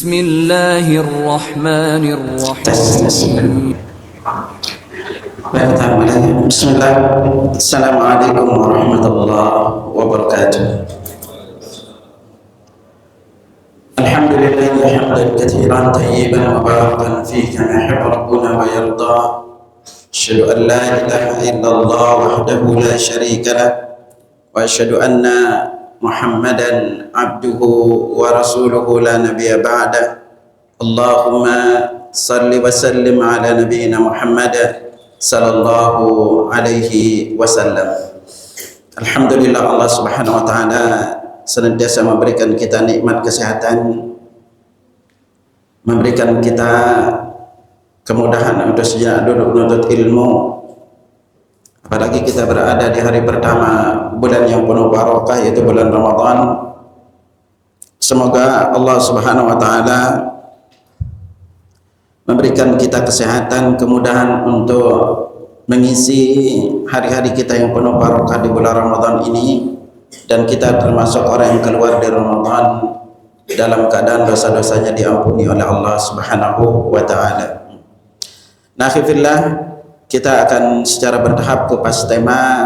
Bismillahirrahmanirrahim. Bismillah. Assalamualaikum warahmatullahi wabarakatuh. Alhamdulillah hamdan katsiran tayyiban mubarakan fihi kama yuhibbu rabbuna wa yarda. Asyhadu an la ilaha illallah wahdahu la syarika lah wa asyhadu anna Muhammadan abduhu wa rasuluhu la nabiyya ba'da. Allahumma salli wa sallim ala nabiyyina Muhammad sallallahu alaihi wasallam. Alhamdulillah, Allah Subhanahu wa taala senantiasa memberikan kita nikmat kesehatan, memberikan kita kemudahan untuk sejenak duduk menuntut ilmu. Apalagi kita berada di hari pertama bulan yang penuh barakah, yaitu bulan Ramadan. Semoga Allah Subhanahu wa taala memberikan kita kesehatan, kemudahan untuk mengisi hari-hari kita yang penuh barakah di bulan Ramadan ini, dan kita termasuk orang yang keluar dari Ramadan dalam keadaan dosa-dosanya diampuni oleh Allah Subhanahu wa taala. Nah, fillah, kita akan secara bertahap kupas tema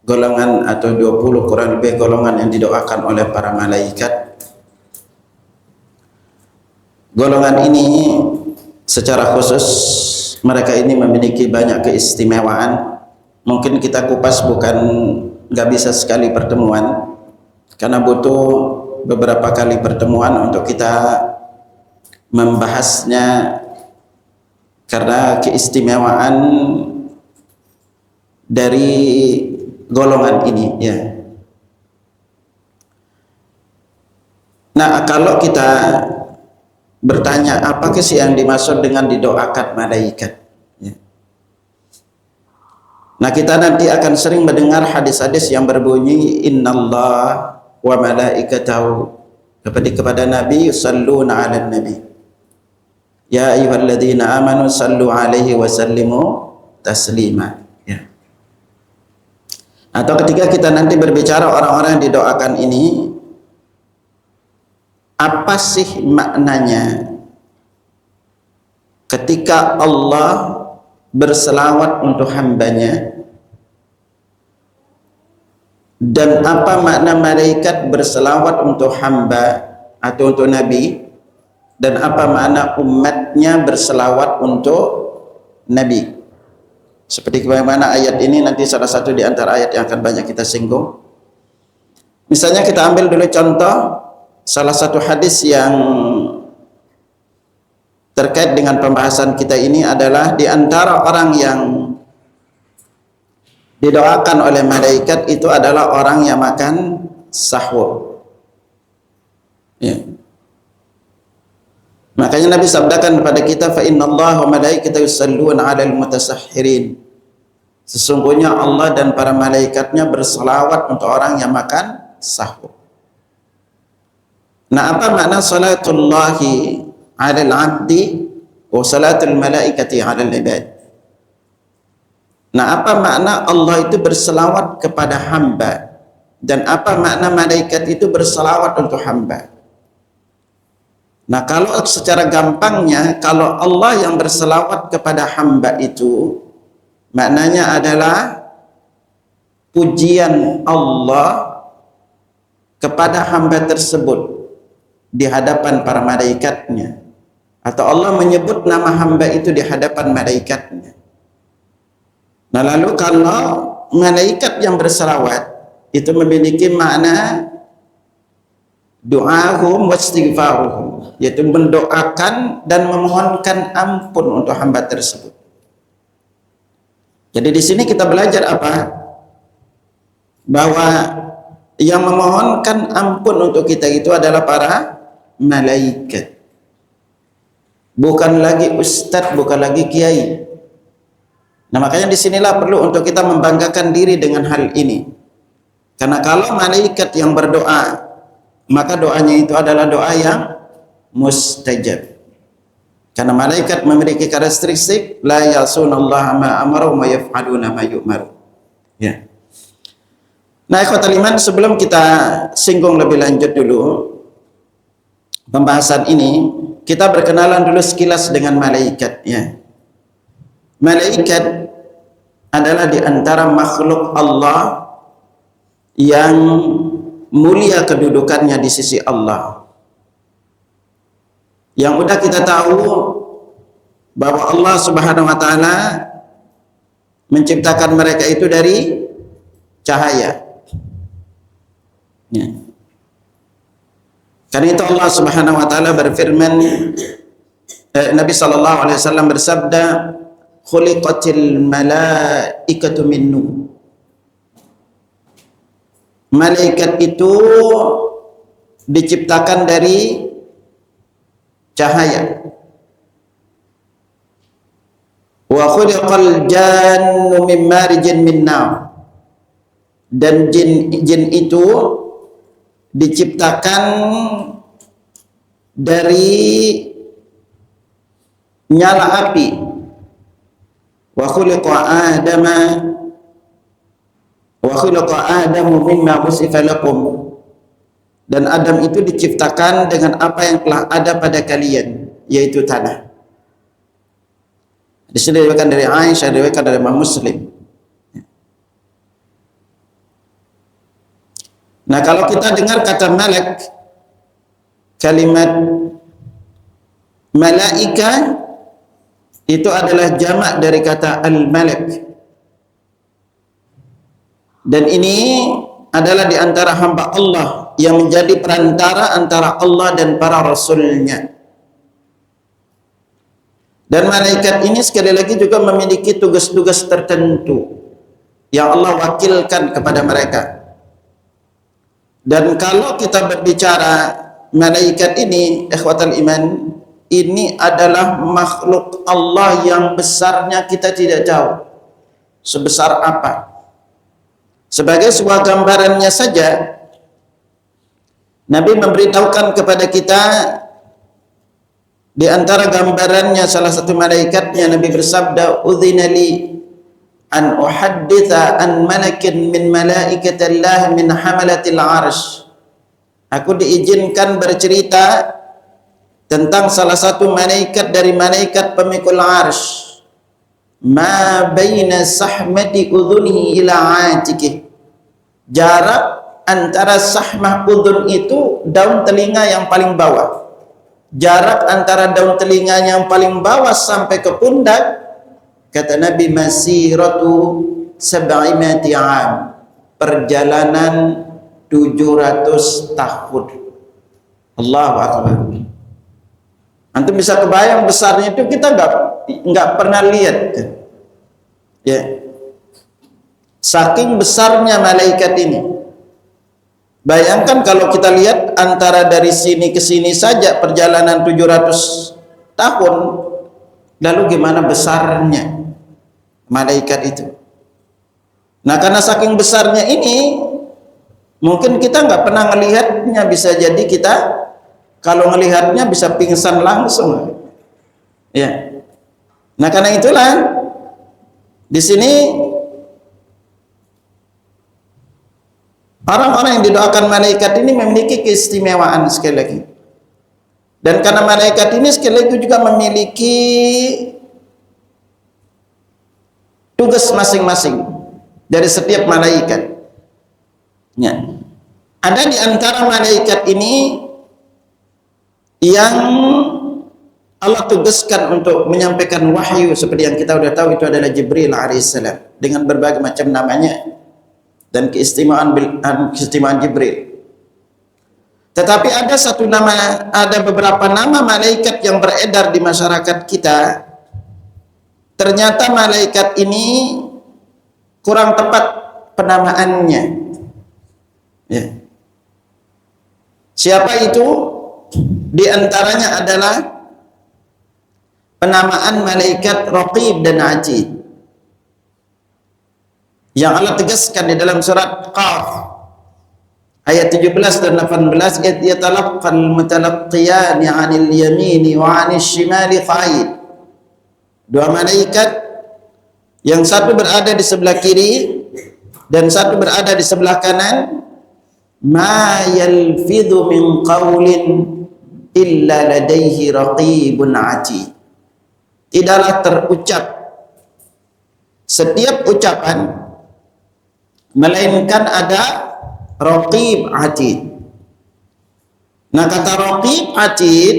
golongan atau 20 kurang lebih golongan yang didoakan oleh para malaikat. Golongan ini secara khusus mereka ini memiliki banyak keistimewaan. Mungkin kita kupas bukan nggak bisa sekali pertemuan, karena butuh beberapa kali pertemuan untuk kita membahasnya, karena keistimewaan dari golongan ini ya. Nah, kalau kita bertanya apakah sih yang dimaksud dengan didoakan malaikat ya. Nah, kita nanti akan sering mendengar hadis-hadis yang berbunyi innallaha wa malaikatahu, kepada Nabi yusalluna 'alan nabi ya ayyuhalladzina amanu sallu 'alaihi wa sallimu taslima ya. Atau ketika kita nanti berbicara orang-orang yang didoakan ini, apa sih maknanya ketika Allah berselawat untuk hambanya, dan apa makna malaikat berselawat untuk hamba atau untuk Nabi, dan apa makna umatnya berselawat untuk Nabi. Seperti bagaimana ayat ini nanti salah satu di antara ayat yang akan banyak kita singgung. Misalnya kita ambil dulu contoh salah satu hadis yang terkait dengan pembahasan kita ini adalah di antara orang yang didoakan oleh malaikat itu adalah orang yang makan sahur ya. Makanya Nabi sabdakan kepada kita, fa innallaha wa malaikatahu yusalluna 'alal mutasahhirin. Sesungguhnya Allah dan para malaikatnya berselawat untuk orang yang makan sahur. Nah, apa makna salatullahi 'alal 'abdi wa salatul malaikati 'alal 'ibad? Nah, apa makna Allah itu berselawat kepada hamba, dan apa makna malaikat itu berselawat untuk hamba? Nah, kalau secara gampangnya, kalau Allah yang berselawat kepada hamba itu maknanya adalah pujian Allah kepada hamba tersebut di hadapan para malaikatnya, atau Allah menyebut nama hamba itu di hadapan malaikatnya. Nah, lalu kalau malaikat yang berselawat itu memiliki makna doahum wa istighfaruhum, yaitu mendoakan dan memohonkan ampun untuk hamba tersebut. Jadi di sini kita belajar apa? Bahwa yang memohonkan ampun untuk kita itu adalah para malaikat, bukan lagi ustadz, bukan lagi kiai. Nah, makanya disinilah perlu untuk kita membanggakan diri dengan hal ini, karena kalau malaikat yang berdoa, maka doanya itu adalah doa yang mustajab, karena malaikat memiliki karakteristik la ya'sunallaha ma amaru wa yaf'aluna ma yu'maru ya. Nah, ikhwatal iman, sebelum kita singgung lebih lanjut dulu, pembahasan ini, kita berkenalan dulu sekilas dengan malaikat, ya. Malaikat adalah di antara makhluk Allah yang mulia kedudukannya di sisi Allah. Yang udah kita tahu bahwa Allah Subhanahu wa taala menciptakan mereka itu dari cahaya. Ya. Karena itu Allah Subhanahu wa taala berfirman, Nabi sallallahu alaihi wasallam bersabda, khuliqatil malaikatu min nur. Malaikat itu diciptakan dari cahaya. Wa khuliqal jannu min marijin min nar. Dan jin itu diciptakan dari nyala api. Wa khuliqa Adamu mimma wusifa lakum. Dan Adam itu diciptakan dengan apa yang telah ada pada kalian, yaitu tanah. Di sini diriwayatkan dari Aisyah, diriwayatkan dari Imam Muslim. Nah, kalau kita dengar kata malak, kalimat malaika itu adalah jamak dari kata al-malak. Dan ini adalah di antara hamba Allah yang menjadi perantara antara Allah dan para rasulnya. Dan malaikat ini sekali lagi juga memiliki tugas-tugas tertentu yang Allah wakilkan kepada mereka. Dan kalau kita berbicara malaikat ini, ikhwatal iman, ini adalah makhluk Allah yang besarnya kita tidak tahu sebesar apa. Sebagai sebuah gambarannya saja, Nabi memberitahukan kepada kita, di antara gambarannya salah satu malaikatnya, Nabi bersabda, "Udzina li an uhadditha an malakin min malaikatillah min hamalatil arsh." Aku diizinkan bercerita tentang salah satu malaikat dari malaikat pemikul arsh. Ma baina sahmati udhunihi ila atikihi. Jarak antara sahmah udhun itu daun telinga yang paling bawah. Jarak antara daun telinga yang paling bawah sampai ke pundak, kata Nabi, masiratu 700 am. Perjalanan 700 tahun. Allahu Akbar. Antum bisa kebayang besarnya itu, kita nggak pernah lihat. Ya. Saking besarnya malaikat ini. Bayangkan kalau kita lihat antara dari sini ke sini saja perjalanan 700 tahun. Lalu gimana besarnya malaikat itu? Nah, karena saking besarnya ini, mungkin kita nggak pernah melihatnya. Bisa jadi kita kalau melihatnya bisa pingsan langsung. Ya. Nah, karena itulah di sini orang-orang yang didoakan malaikat ini memiliki keistimewaan sekali lagi. Dan karena malaikat ini sekali lagi juga memiliki tugas masing-masing dari setiap malaikat. Ya. Ada di antara malaikat ini yang Allah tugaskan untuk menyampaikan wahyu, seperti yang kita sudah tahu, itu adalah Jibril alaihissalam, dengan berbagai macam namanya dan keistimewaan Jibril. Tetapi ada beberapa nama malaikat yang beredar di masyarakat kita. Ternyata malaikat ini kurang tepat penamaannya. Ya. Siapa itu? Di antaranya adalah penamaan malaikat Raqib dan Atid, yang Allah tegaskan di dalam surat Qaf ayat 17 dan 18, yatalaqqal mutalaqqiyani 'anil yamini wa 'anil shimali qa'id. Dua malaikat, yang satu berada di sebelah kiri dan satu berada di sebelah kanan, ma yalfidhu min qawlin illa ladaihi raqibun atid. Tidaklah terucap setiap ucapan melainkan ada raqib atid. Nah, kata raqib atid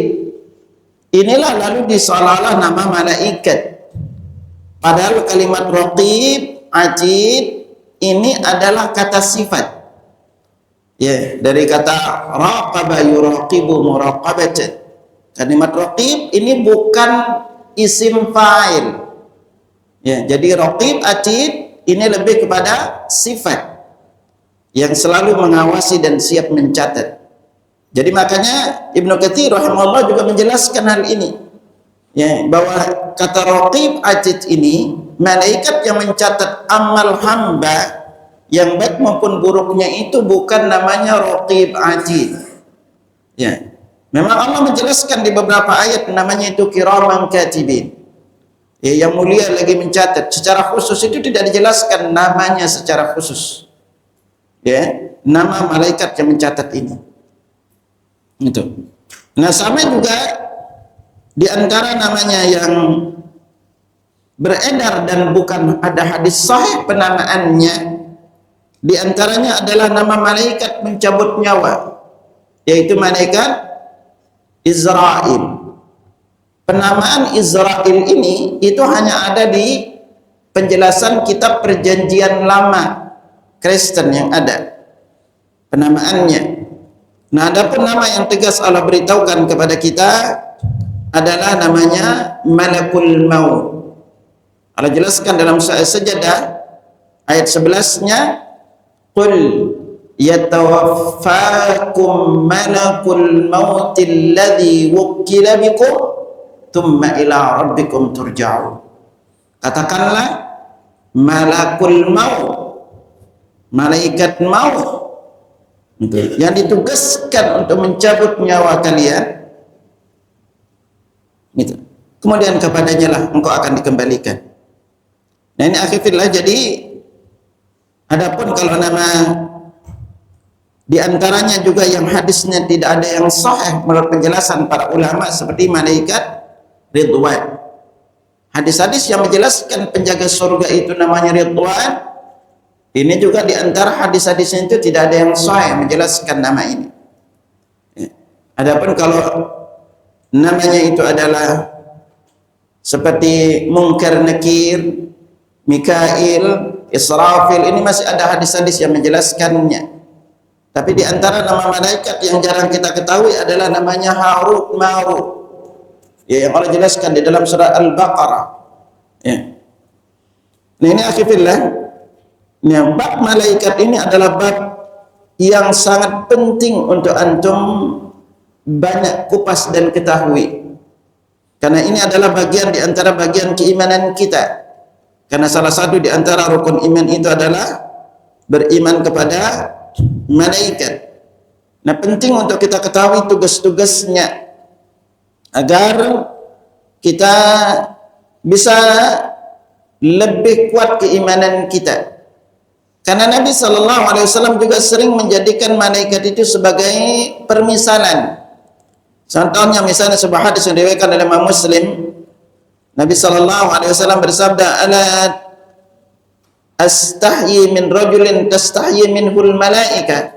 inilah lalu diseolah-olah nama malaikat. Padahal kalimat raqib atid ini adalah kata sifat. Ya, dari kata raqaba yuraqibu muraqabatan. Kalimat raqib ini bukan isim fa'il. Ya, jadi raqib atid ini lebih kepada sifat yang selalu mengawasi dan siap mencatat. Jadi makanya Ibnu Katsir rahimahullah juga menjelaskan hal ini. Ya, bahwa kata raqib atid ini malaikat yang mencatat amal hamba yang baik maupun buruknya itu bukan namanya raqib atid. Ya. Memang Allah menjelaskan di beberapa ayat namanya itu kiraman katibin. Ya, yang mulia lagi mencatat. Secara khusus itu tidak dijelaskan namanya secara khusus. Ya, nama malaikat yang mencatat ini. Itu. Nah, sama juga di antara namanya yang beredar dan bukan ada hadis sahih penamaannya, di antaranya adalah nama malaikat mencabut nyawa, yaitu malaikat Israel. Penamaan Israel ini itu hanya ada di penjelasan kitab Perjanjian Lama Kristen yang ada penamaannya. Nah, adapun nama yang tegas Allah beritahukan kepada kita adalah namanya Malakul Maut. Allah jelaskan dalam surah Sajadah ayat 11-nya, qul yatawaffakum malakul maut alladhi wukkila bikum thumma ila rabbikum turja'un. Katakanlah malakul maut, malaikat maut yang ditugaskan untuk mencabut nyawa kalian gitu. Kemudian kepadanya lah engkau akan dikembalikan. Nah, ini akhirnya jadi adapun kalau nama di antaranya juga yang hadisnya tidak ada yang sahih menurut penjelasan para ulama seperti malaikat Ridwan. Hadis-hadis yang menjelaskan penjaga surga itu namanya Ridwan, ini juga di antara hadis-hadisnya itu tidak ada yang sahih menjelaskan nama ini. Adapun kalau namanya itu adalah seperti Munkar Nakir, Mikail, Israfil, ini masih ada hadis-hadis yang menjelaskannya. Tapi di antara nama malaikat yang jarang kita ketahui adalah namanya Harut Marut. Ya, yang Allah jelaskan di dalam surah Al-Baqarah. Ya. Nah, ini akhirnya bab malaikat ini adalah bab yang sangat penting untuk antum banyak kupas dan ketahui. Karena ini adalah bagian di antara bagian keimanan kita. Karena salah satu di antara rukun iman itu adalah beriman kepada malaikat. Nah, penting untuk kita ketahui tugas-tugasnya agar kita bisa lebih kuat keimanan kita. Karena Nabi SAW juga sering menjadikan malaikat itu sebagai permisalan. Contohnya misalnya sebuah hadis yang diriwayatkan oleh Imam Muslim, Nabi SAW bersabda, "Ala astahyi min rajulin tastahyi minhul malaika."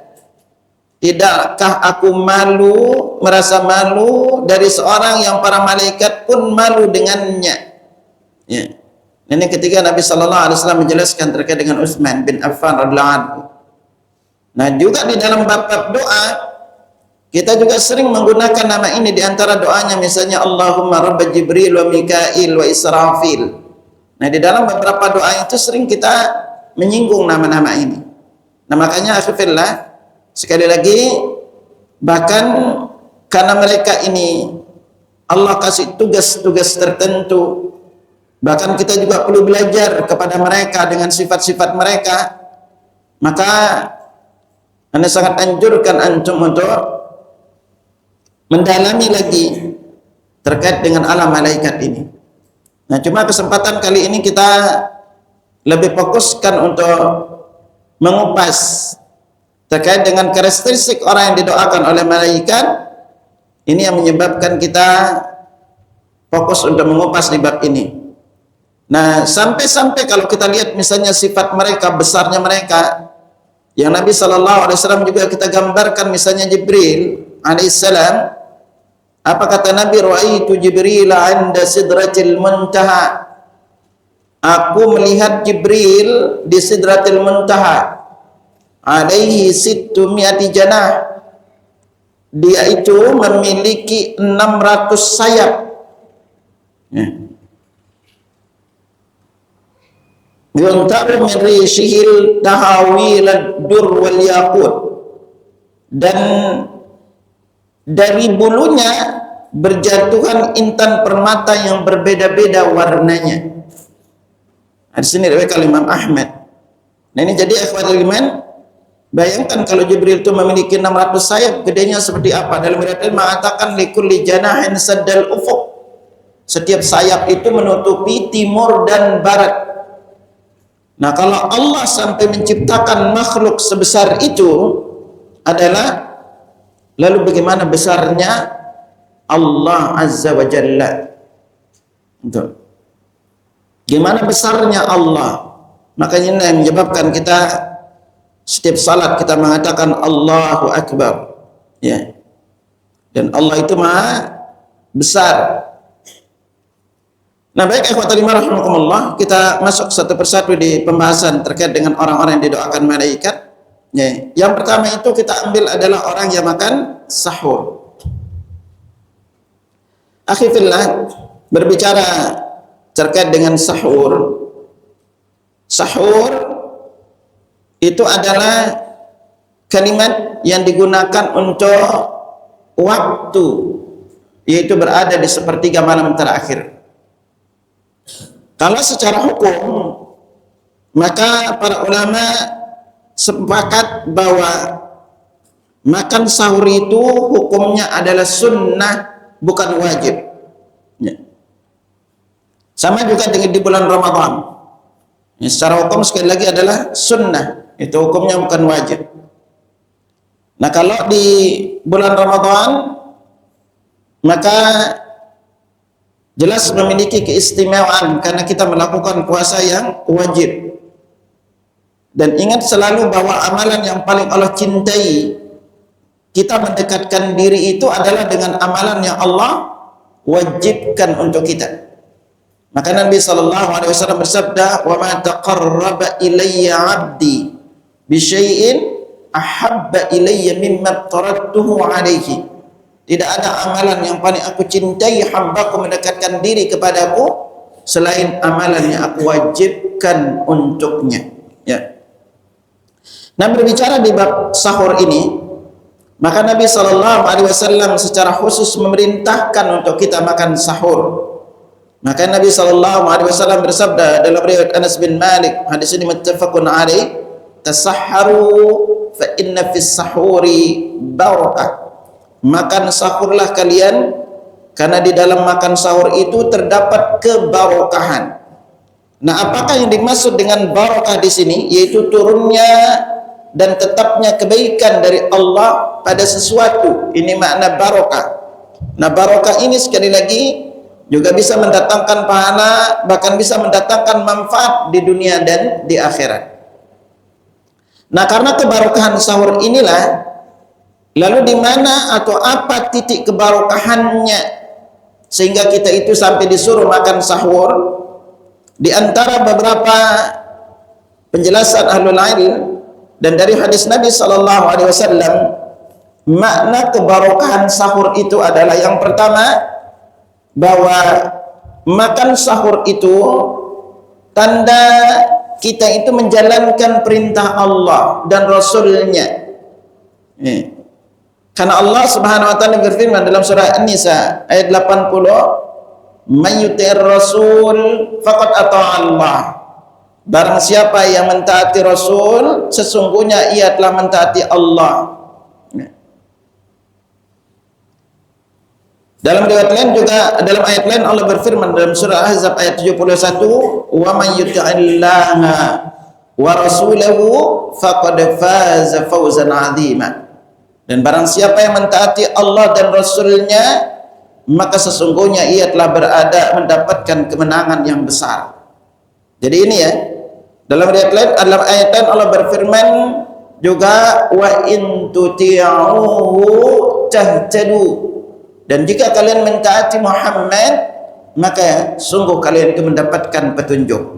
Tidakkah aku malu, merasa malu dari seorang yang para malaikat pun malu dengannya. Ya. Ini ketika Nabi SAW menjelaskan terkait dengan Utsman bin Affan radhiyallahu anhu. Nah, juga di dalam bab-bab doa kita juga sering menggunakan nama ini di antara doanya, misalnya Allahumma rabb Jibril wa Mikail wa Israfil. Nah, di dalam beberapa doa itu sering kita menyinggung nama-nama ini. Nah, makanya akhirnya sekali lagi, bahkan karena mereka ini Allah kasih tugas-tugas tertentu, bahkan kita juga perlu belajar kepada mereka dengan sifat-sifat mereka, maka Anda sangat anjurkan antum untuk mendalami lagi terkait dengan alam malaikat ini. Nah, cuma kesempatan kali ini kita lebih fokuskan untuk mengupas terkait dengan karakteristik orang yang didoakan oleh malaikat, Ini yang menyebabkan kita fokus untuk mengupas di bab ini. Nah, sampai-sampai kalau kita lihat misalnya sifat mereka, besarnya mereka, yang Nabi SAW juga kita gambarkan, misalnya Jibril alaihissalam. Apa kata Nabi? Ra'aitu Jibril 'inda sidratil muntaha. Aku melihat Jibril di sidratil muntaha. Alaihi sittumi'ati janah. Dia itu memiliki 600 sayap. Yuntaru min rishihil tahawil ad-dur wal yaqut. Dan dari bulunya berjatuhan intan permata yang berbeda-beda warnanya. Di sini riwayat Imam Ahmad. Nah, ini jadi ikhwatul iman, bayangkan kalau Jibril itu memiliki 600 sayap, gedenya seperti apa? Dalam riwayat mengatakan likulli janahin saddal ufuq. Setiap sayap itu menutupi timur dan barat. Nah, kalau Allah sampai menciptakan makhluk sebesar itu adalah, lalu bagaimana besarnya Allah Azza wa Jalla? Gimana besarnya Allah? Makanya ini yang menyebabkan kita setiap salat kita mengatakan Allahu Akbar, ya. Dan Allah itu Maha besar. Nah, baik ikhwatul iman rahimakumullah, kita masuk satu persatu di pembahasan terkait dengan orang-orang yang didoakan malaikat. Ya. Yang pertama itu kita ambil adalah orang yang makan sahur. Akhi fillah, berbicara terkait dengan sahur. Sahur itu adalah kalimat yang digunakan untuk waktu, yaitu berada di sepertiga malam terakhir. Kalau secara hukum, maka para ulama sepakat bahwa makan sahur itu hukumnya adalah sunnah, bukan wajib. Ya. Sama juga dengan di bulan Ramadan. Ya, secara hukum sekali lagi adalah sunnah, itu hukumnya bukan wajib. Nah, kalau di bulan Ramadan, maka jelas memiliki keistimewaan karena kita melakukan puasa yang wajib. Dan ingat selalu bahwa amalan yang paling Allah cintai, kita mendekatkan diri itu adalah dengan amalan yang Allah wajibkan untuk kita. Maka Nabi SAW bersabda, "Wa ma taqarraba ilayya 'abdi bi syai'in ahabba ilayya mimma taradtuhu 'alaihi." Tidak ada amalan yang paling aku cintai hambaku mendekatkan diri kepadaku selain amalan yang aku wajibkan untuknya. Ya. Nah, berbicara di bab sahur ini, maka Nabi SAW secara khusus memerintahkan untuk kita makan sahur. Maka Nabi SAW bersabda dalam riwayat Anas bin Malik, hadis ini muttafaqun alaih, "Tasahharu fa inna fis sahuri barakah." Makan sahurlah kalian, karena di dalam makan sahur itu terdapat kebarokahan. Nah, apakah yang dimaksud dengan barakah di sini? Yaitu turunnya dan tetapnya kebaikan dari Allah pada sesuatu. Ini makna barakah. Nah, barakah ini sekali lagi juga bisa mendatangkan pahala, bahkan bisa mendatangkan manfaat di dunia dan di akhirat. Nah, karena kebarokahan sahur inilah, lalu di mana atau apa titik kebarokahannya sehingga kita itu sampai disuruh makan sahur? Di antara beberapa penjelasan ahlul ilm dan dari hadis Nabi SAW, makna kebarokahan sahur itu adalah yang pertama, bahwa makan sahur itu tanda kita itu menjalankan perintah Allah dan Rasulnya. Karena Allah Subhanahu wa taala berfirman dalam surah An-Nisa ayat 80, "Man yuti'ir rasul faqad ata'a Allah." Barang siapa yang mentaati Rasul, sesungguhnya ia telah mentaati Allah. Dalam riwayat lain juga, dalam ayat lain Allah berfirman dalam surah Ahzab ayat 71, "Wa man yuti'illaha wa rasulahu faqad faza fawzan 'azima." Dan barang siapa yang mentaati Allah dan Rasulnya, maka sesungguhnya ia telah mendapatkan kemenangan yang besar. Jadi ini ya, dalam ayat lain Allah berfirman juga, wa in tuti'uhu tahtadu, dan jika kalian mentaati Muhammad, maka sungguh kalian itu mendapatkan petunjuk.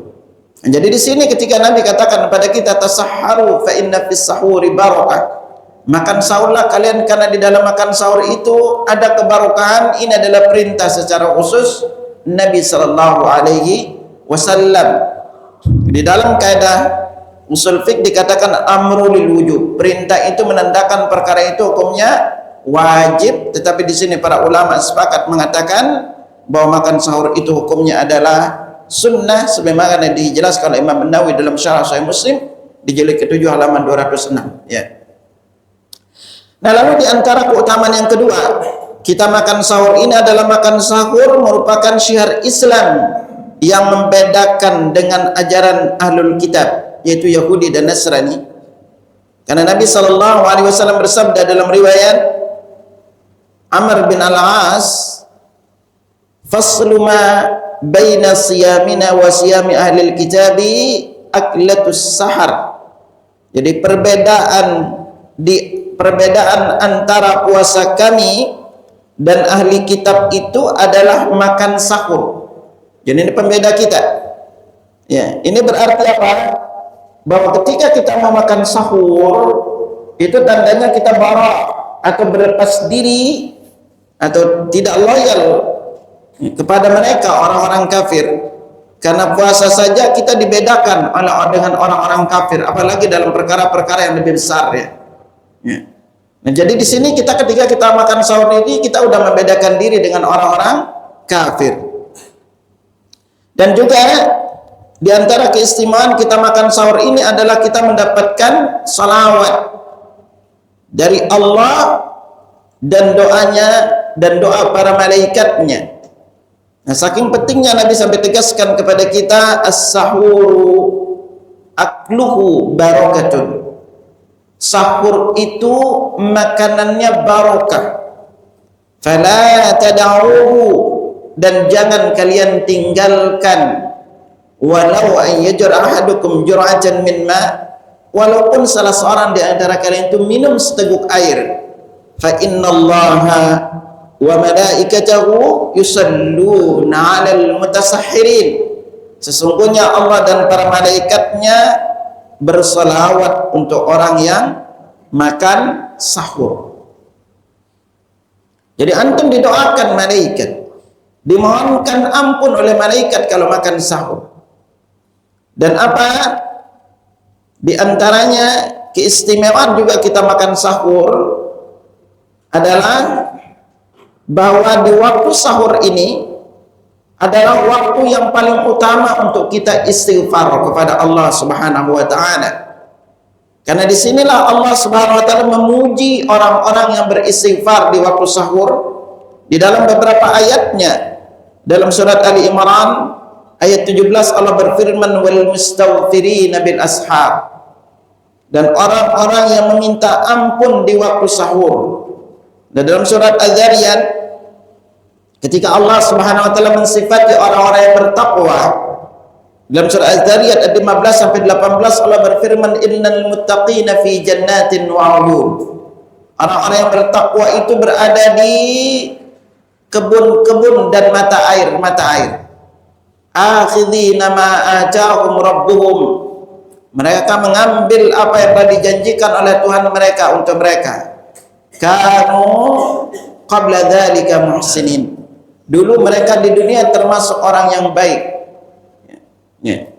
Jadi di sini ketika Nabi katakan kepada kita, tasahharu fa inna fis sahuri barakah, makan sahurlah kalian karena di dalam makan sahur itu ada keberkahan. Ini adalah perintah secara khusus Nabi sallallahu alaihi wasallam. Di dalam kaidah usul fiqh dikatakan amru lil wujub. Perintah itu menandakan perkara itu hukumnya wajib, tetapi di sini para ulama sepakat mengatakan bahwa makan sahur itu hukumnya adalah sunnah, sebagaimana dijelaskan oleh Imam Nawawi dalam Syarah Sahih Muslim di jilid ke-7 halaman 206 ya. Nah, lalu di antara keutamaan yang kedua, kita makan sahur ini adalah makan sahur merupakan syiar Islam yang membedakan dengan ajaran ahlul kitab, yaitu Yahudi dan Nasrani. Karena Nabi SAW bersabda dalam riwayat Amr bin Al-As, faslu ma baina siyamina wa siyami ahlil kitabi aklatus sahar. Jadi perbedaan antara puasa kami dan ahli kitab itu adalah makan sahur. Jadi ini pembeda kita. Ya, ini berarti apa? Bahwa ketika kita mau makan sahur, itu tandanya kita bara atau berlepas diri atau tidak loyal kepada mereka orang-orang kafir. Karena puasa saja kita dibedakan dengan orang-orang kafir, apalagi dalam perkara-perkara yang lebih besar ya. Ya. Nah, jadi di sini ketika kita makan sahur ini kita udah membedakan diri dengan orang-orang kafir. Dan juga di antara keistimewaan kita makan sahur ini adalah kita mendapatkan salawat dari Allah dan doanya dan doa para malaikatnya. Nah, saking pentingnya Nabi sampai tegaskan kepada kita, as-sahuru akluhu barakatun. Sahur itu makanannya barakah. Fala tad'uhu, dan jangan kalian tinggalkan. Walau an yajra ahadukum jur'atan min ma, walaupun salah seorang di antara kalian itu minum seteguk air. Fa innallaha wa malaikatahu yusalluna 'alal mutasahhirin. Sesungguhnya Allah dan para malaikatnya bersalawat untuk orang yang makan sahur. Jadi antum didoakan malaikat, dimohonkan ampun oleh malaikat kalau makan sahur. Dan apa di antaranya keistimewaan juga kita makan sahur adalah bahwa di waktu sahur ini adalah waktu yang paling utama untuk kita istighfar kepada Allah Subhanahu wa taala. Karena disinilah Allah Subhanahu wa taala memuji orang-orang yang beristighfar di waktu sahur di dalam beberapa ayatnya. Dalam surat Ali Imran ayat 17 Allah berfirman, wal mustaghfirina bil ashar, dan orang-orang yang meminta ampun di waktu sahur. Dan dalam surat Az-Zariyat ketika Allah Subhanahu wa taala mensifati orang-orang yang bertakwa, dalam surah Az-Zariyat ayat 15 sampai 18 Allah berfirman, innal muttaqina fi jannatin wa 'uyun. Orang-orang yang bertakwa itu berada di kebun-kebun dan mata air. Akhidhina ma atahum rabbuhum. Mereka mengambil apa yang telah dijanjikan oleh Tuhan mereka untuk mereka. Kanu qabla dzalika muhsinin. Dulu mereka di dunia termasuk orang yang baik. Ya.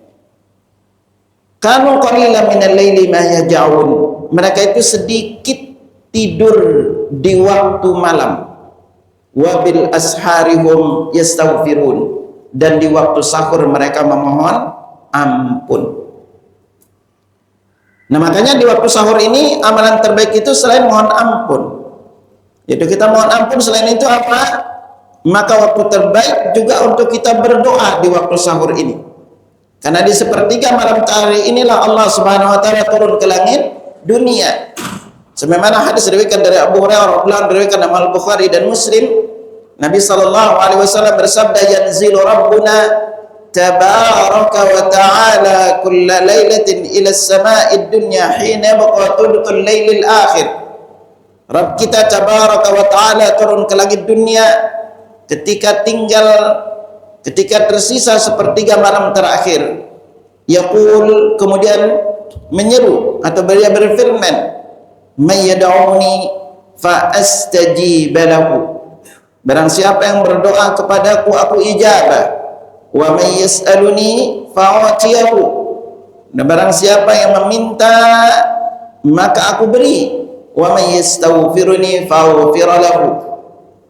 Kanu qalilan minal laili ma yaj'un. Mereka itu sedikit tidur di waktu malam. Wa bil asharihum yastaghfirun. Dan di waktu sahur mereka memohon ampun. Nah, makanya di waktu sahur ini amalan terbaik itu selain mohon ampun, yaitu kita mohon ampun, selain itu apa? Maka waktu terbaik juga untuk kita berdoa di waktu sahur ini. Karena di sepertiga malam hari inilah Allah Subhanahu wa taala turun ke langit dunia. Sebagaimana hadis diriwayatkan dari Abu Hurairah radhiyallahu anhu, diriwayatkan oleh Al-Bukhari dan Muslim, Nabi sallallahu alaihi wasallam bersabda, yanzilu rabbuna tabaraka wa ta'ala kulla lailatin ila as-sama'i dunya hina yabqa thuluthul lailil akhir. Rabb kita tabaraka wa ta'ala turun ke langit dunia ketika tersisa sepertiga malam terakhir. Yaqul, kemudian menyeru atau dia berfirman, may yad'uni fa astajib lahu. Barang siapa yang berdoa kepadaku, aku ijabah. Wa may yas'aluni fa'atiyahu. Dan barang siapa yang meminta, maka aku beri. Wa may yastaghfiruni fa'ghfir lahu.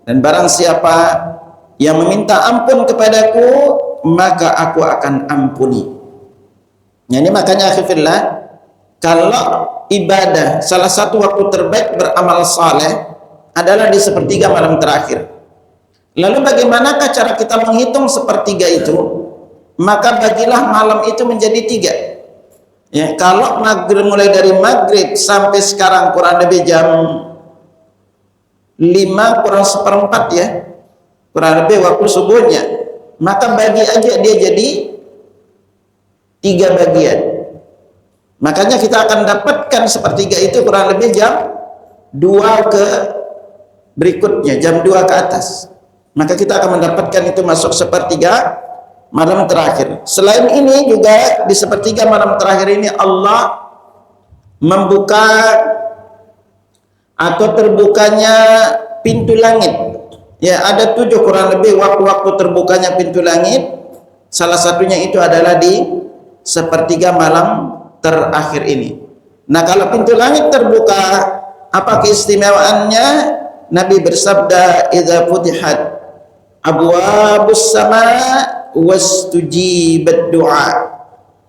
Dan barang siapa yang meminta ampun kepadaku, maka aku akan ampuni. Ini makanya akhirnya, kalau ibadah salah satu waktu terbaik beramal saleh adalah di sepertiga malam terakhir. Lalu bagaimanakah cara kita menghitung sepertiga itu? Maka bagilah malam itu menjadi 3. Ya, kalau maghrib, mulai dari maghrib sampai sekarang kurang lebih jam 5 kurang seperempat ya, kurang lebih waktu subuhnya, maka bagi aja dia jadi 3 bagian. Makanya kita akan dapatkan sepertiga itu kurang lebih jam 2 ke berikutnya, jam 2 ke atas. Maka kita akan mendapatkan itu masuk sepertiga malam terakhir. Selain ini juga di sepertiga malam terakhir ini Allah membuka atau terbukanya pintu langit. Ya, ada 7 kurang lebih waktu-waktu terbukanya pintu langit. Salah satunya itu adalah di sepertiga malam terakhir ini. Nah, kalau pintu langit terbuka, apa keistimewaannya? Nabi bersabda, idza futihat abwabus sama wastujibat du'a.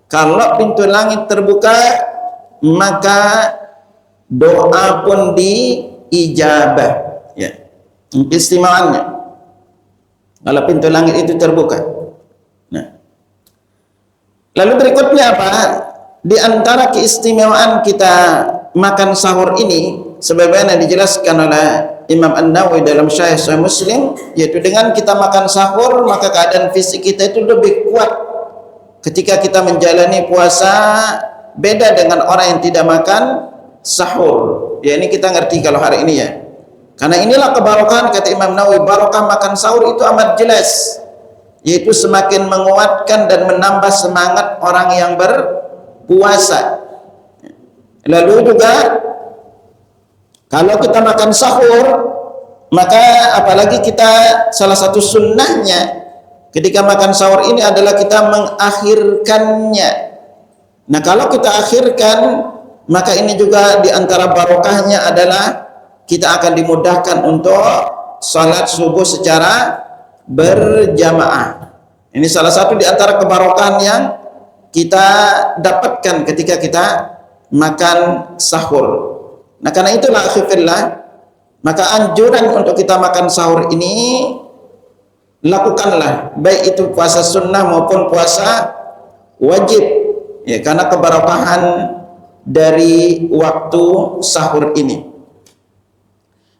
Kalau pintu langit terbuka, maka doa pun diijabah. Ya, keistimewaannya kalau pintu langit itu terbuka. Nah, lalu berikutnya apa? Di antara keistimewaan kita makan sahur ini, sebagaimana dijelaskan oleh Imam An-Nawawi dalam Syarah Sahih Muslim, yaitu dengan kita makan sahur maka keadaan fisik kita itu lebih kuat ketika kita menjalani puasa, beda dengan orang yang tidak makan sahur. Ya, ini kita ngerti kalau hari ini ya. Karena inilah kebarokahan, kata Imam Nawawi, barokah makan sahur itu amat jelas, yaitu semakin menguatkan dan menambah semangat orang yang berpuasa. Lalu juga kalau kita makan sahur, maka apalagi kita, salah satu sunnahnya ketika makan sahur ini adalah kita mengakhirkannya. Nah, kalau kita akhirkan, maka ini juga diantara barokahnya adalah kita akan dimudahkan untuk salat subuh secara berjamaah. Ini salah satu diantara kebarokahan yang kita dapatkan ketika kita makan sahur. Nah, karena itulah akhirnya, maka anjuran untuk kita makan sahur ini lakukanlah, baik itu puasa sunnah maupun puasa wajib, ya, karena kebarokahan dari waktu sahur ini.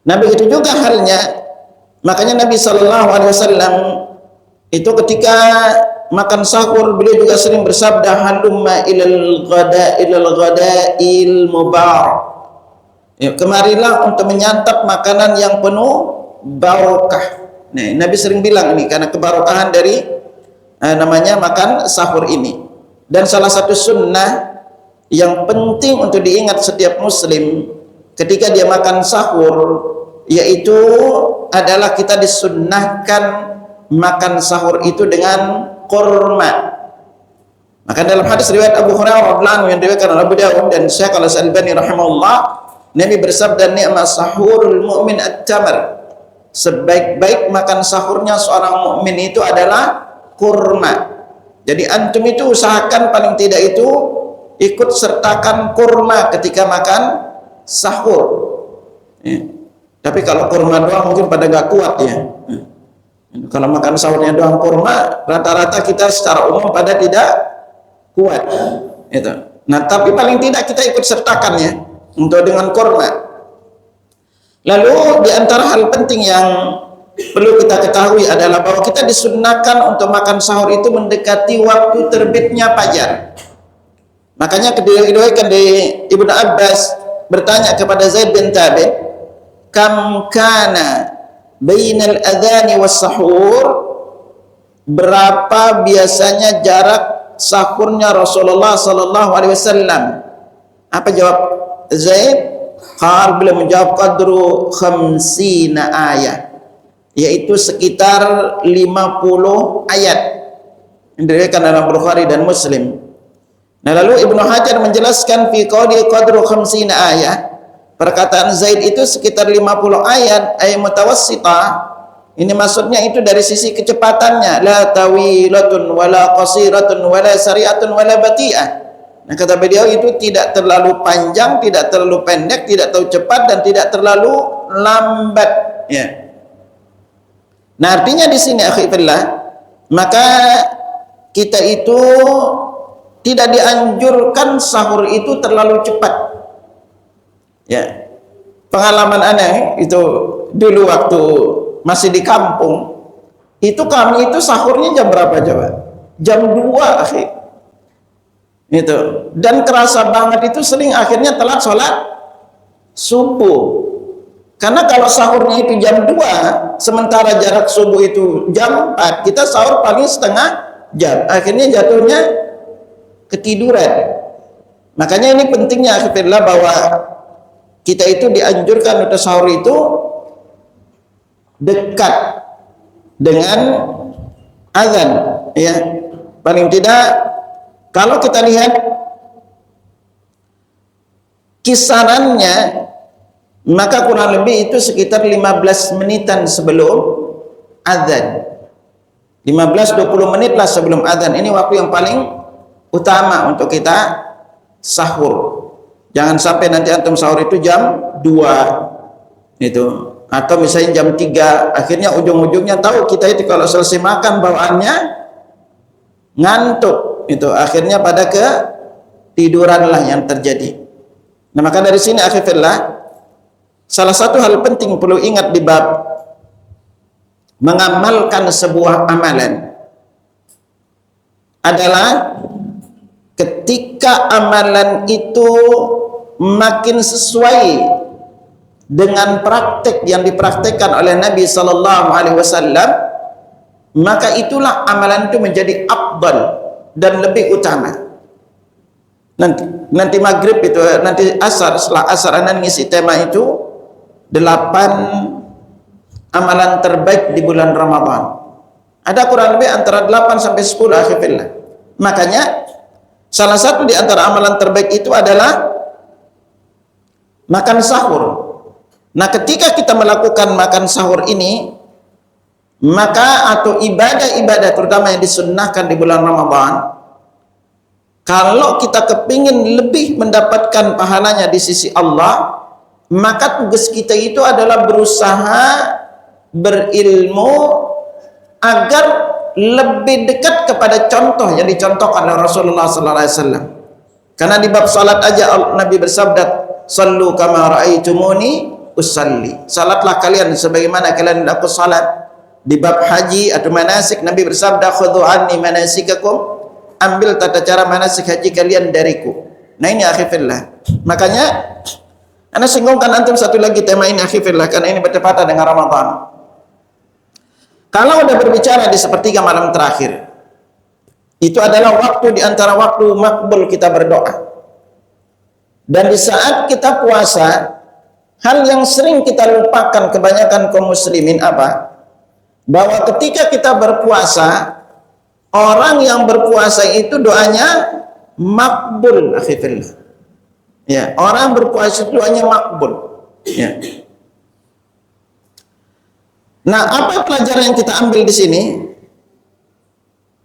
Nah, begitu juga halnya, makanya Nabi Shallallahu Alaihi Wasallam itu ketika makan sahur beliau juga sering bersabda, halumma ilal ghada'il mubarak. Ya, kemarilah untuk menyantap makanan yang penuh barokah. Nah, Nabi sering bilang ini karena kebarokahan dari namanya makan sahur ini. Dan salah satu sunnah yang penting untuk diingat setiap muslim ketika dia makan sahur, yaitu adalah kita disunnahkan makan sahur itu dengan kurma. Maka dalam hadis riwayat Abu Hurairah radhiyallahu anhu yang diriwayatkan oleh Abu Dawud dan Syekh Al-Albani rahimahullah, Nabi bersabda, ni'ma sahurul mu'min at-tamar. Sebaik-baik makan sahurnya seorang mukmin itu adalah kurma. Jadi antum itu usahakan paling tidak itu ikut sertakan kurma ketika makan sahur. Ya. Tapi kalau kurma doang mungkin pada gak kuat ya. Kalau makan sahurnya doang kurma, rata-rata kita secara umum pada tidak kuat. Itu. Nah, tapi paling tidak kita ikut sertakan ya untuk dengan kurma. Lalu di antara hal penting yang perlu kita ketahui adalah bahwa kita disunnahkan untuk makan sahur itu mendekati waktu terbitnya fajar. Makanya diriwayatkan dari Ibnu Abbas bertanya kepada Zaid bin Thabit, kam kana bainal adhani was sahur, berapa biasanya jarak sahurnya Rasulullah sallallahu alaihi wasallam? Apa jawab Zaid? Qal, beliau menjawab qadru khamsina ayat, yaitu sekitar 50 ayat. Yang diriwayatkan dalam Bukhari dan Muslim. Nah, lalu Ibnu Hajar menjelaskan fi qawli qadru khamsina ayat, perkataan Zaid itu sekitar 50 ayat, ay mutawassita. Ini maksudnya itu dari sisi kecepatannya, la tawilatun wala qasiratun wala sari'atun wala bati'ah. Nah, kata beliau itu tidak terlalu panjang, tidak terlalu pendek, tidak terlalu cepat, dan tidak terlalu lambat, ya. Nah, artinya di sini akhirnya maka kita itu tidak dianjurkan sahur itu terlalu cepat. Ya. Pengalaman aneh itu dulu waktu masih di kampung, itu kami itu sahurnya jam berapa coba? Jam 2 akhir. Itu. Dan kerasa banget itu sering akhirnya telat sholat subuh. Karena kalau sahurnya itu jam 2, sementara jarak subuh itu jam 4, kita sahur paling setengah jam. Akhirnya jatuhnya ketiduran. Makanya ini pentingnya akhirnya bahwa kita itu dianjurkan untuk sahur itu dekat dengan azan, ya. Paling tidak kalau kita lihat kisarannya, maka kurang lebih itu sekitar 15 menitan sebelum azan. 15-20 menit lah sebelum azan. Ini waktu yang paling utama untuk kita sahur. Jangan sampai nanti antum sahur itu jam 2 itu, atau misalnya jam 3, akhirnya ujung-ujungnya tahu kita itu kalau selesai makan bawaannya ngantuk, itu akhirnya pada ketiduranlah yang terjadi. Nah, maka dari sini akhirnya salah satu hal penting perlu ingat di bab mengamalkan sebuah amalan adalah ketika amalan itu makin sesuai dengan praktek yang dipraktekkan oleh Nabi Sallallahu Alaihi Wasallam, maka itulah amalan itu menjadi afdal dan lebih utama. Nanti maghrib itu, nanti asar, setelah asar anak ngisi tema itu 8 amalan terbaik di bulan Ramadan. Ada kurang lebih antara 8 sampai 10 akhirnya. Makanya salah satu di antara amalan terbaik itu adalah makan sahur. Nah, ketika kita melakukan makan sahur ini, maka atau ibadah-ibadah terutama yang disunnahkan di bulan Ramadan, kalau kita kepingin lebih mendapatkan pahalanya di sisi Allah, maka tugas kita itu adalah berusaha berilmu agar lebih dekat kepada contoh yang dicontohkan oleh Rasulullah sallallahu alaihi wasallam. Karena di bab salat aja Nabi bersabda, "Sallu kama ra'aitumuni usalli." Salatlah kalian sebagaimana kalian aku salat. Di bab haji atau manasik Nabi bersabda, "Khudhu anni manasikakum." Ambil tata cara manasik haji kalian dariku. Nah, ini akhirnya. Makanya ana singgungkan antum satu lagi tema ini akhirnya karena ini bertepatan dengan Ramadan. Kalau udah berbicara di sepertiga malam terakhir, itu adalah waktu di antara waktu makbul kita berdoa. Dan di saat kita puasa, hal yang sering kita lupakan kebanyakan kaum muslimin apa? Bahwa ketika kita berpuasa, orang yang berpuasa itu doanya makbul akhirnya. Ya, orang berpuasa itu doanya makbul. Ya. Nah, apa pelajaran yang kita ambil di sini?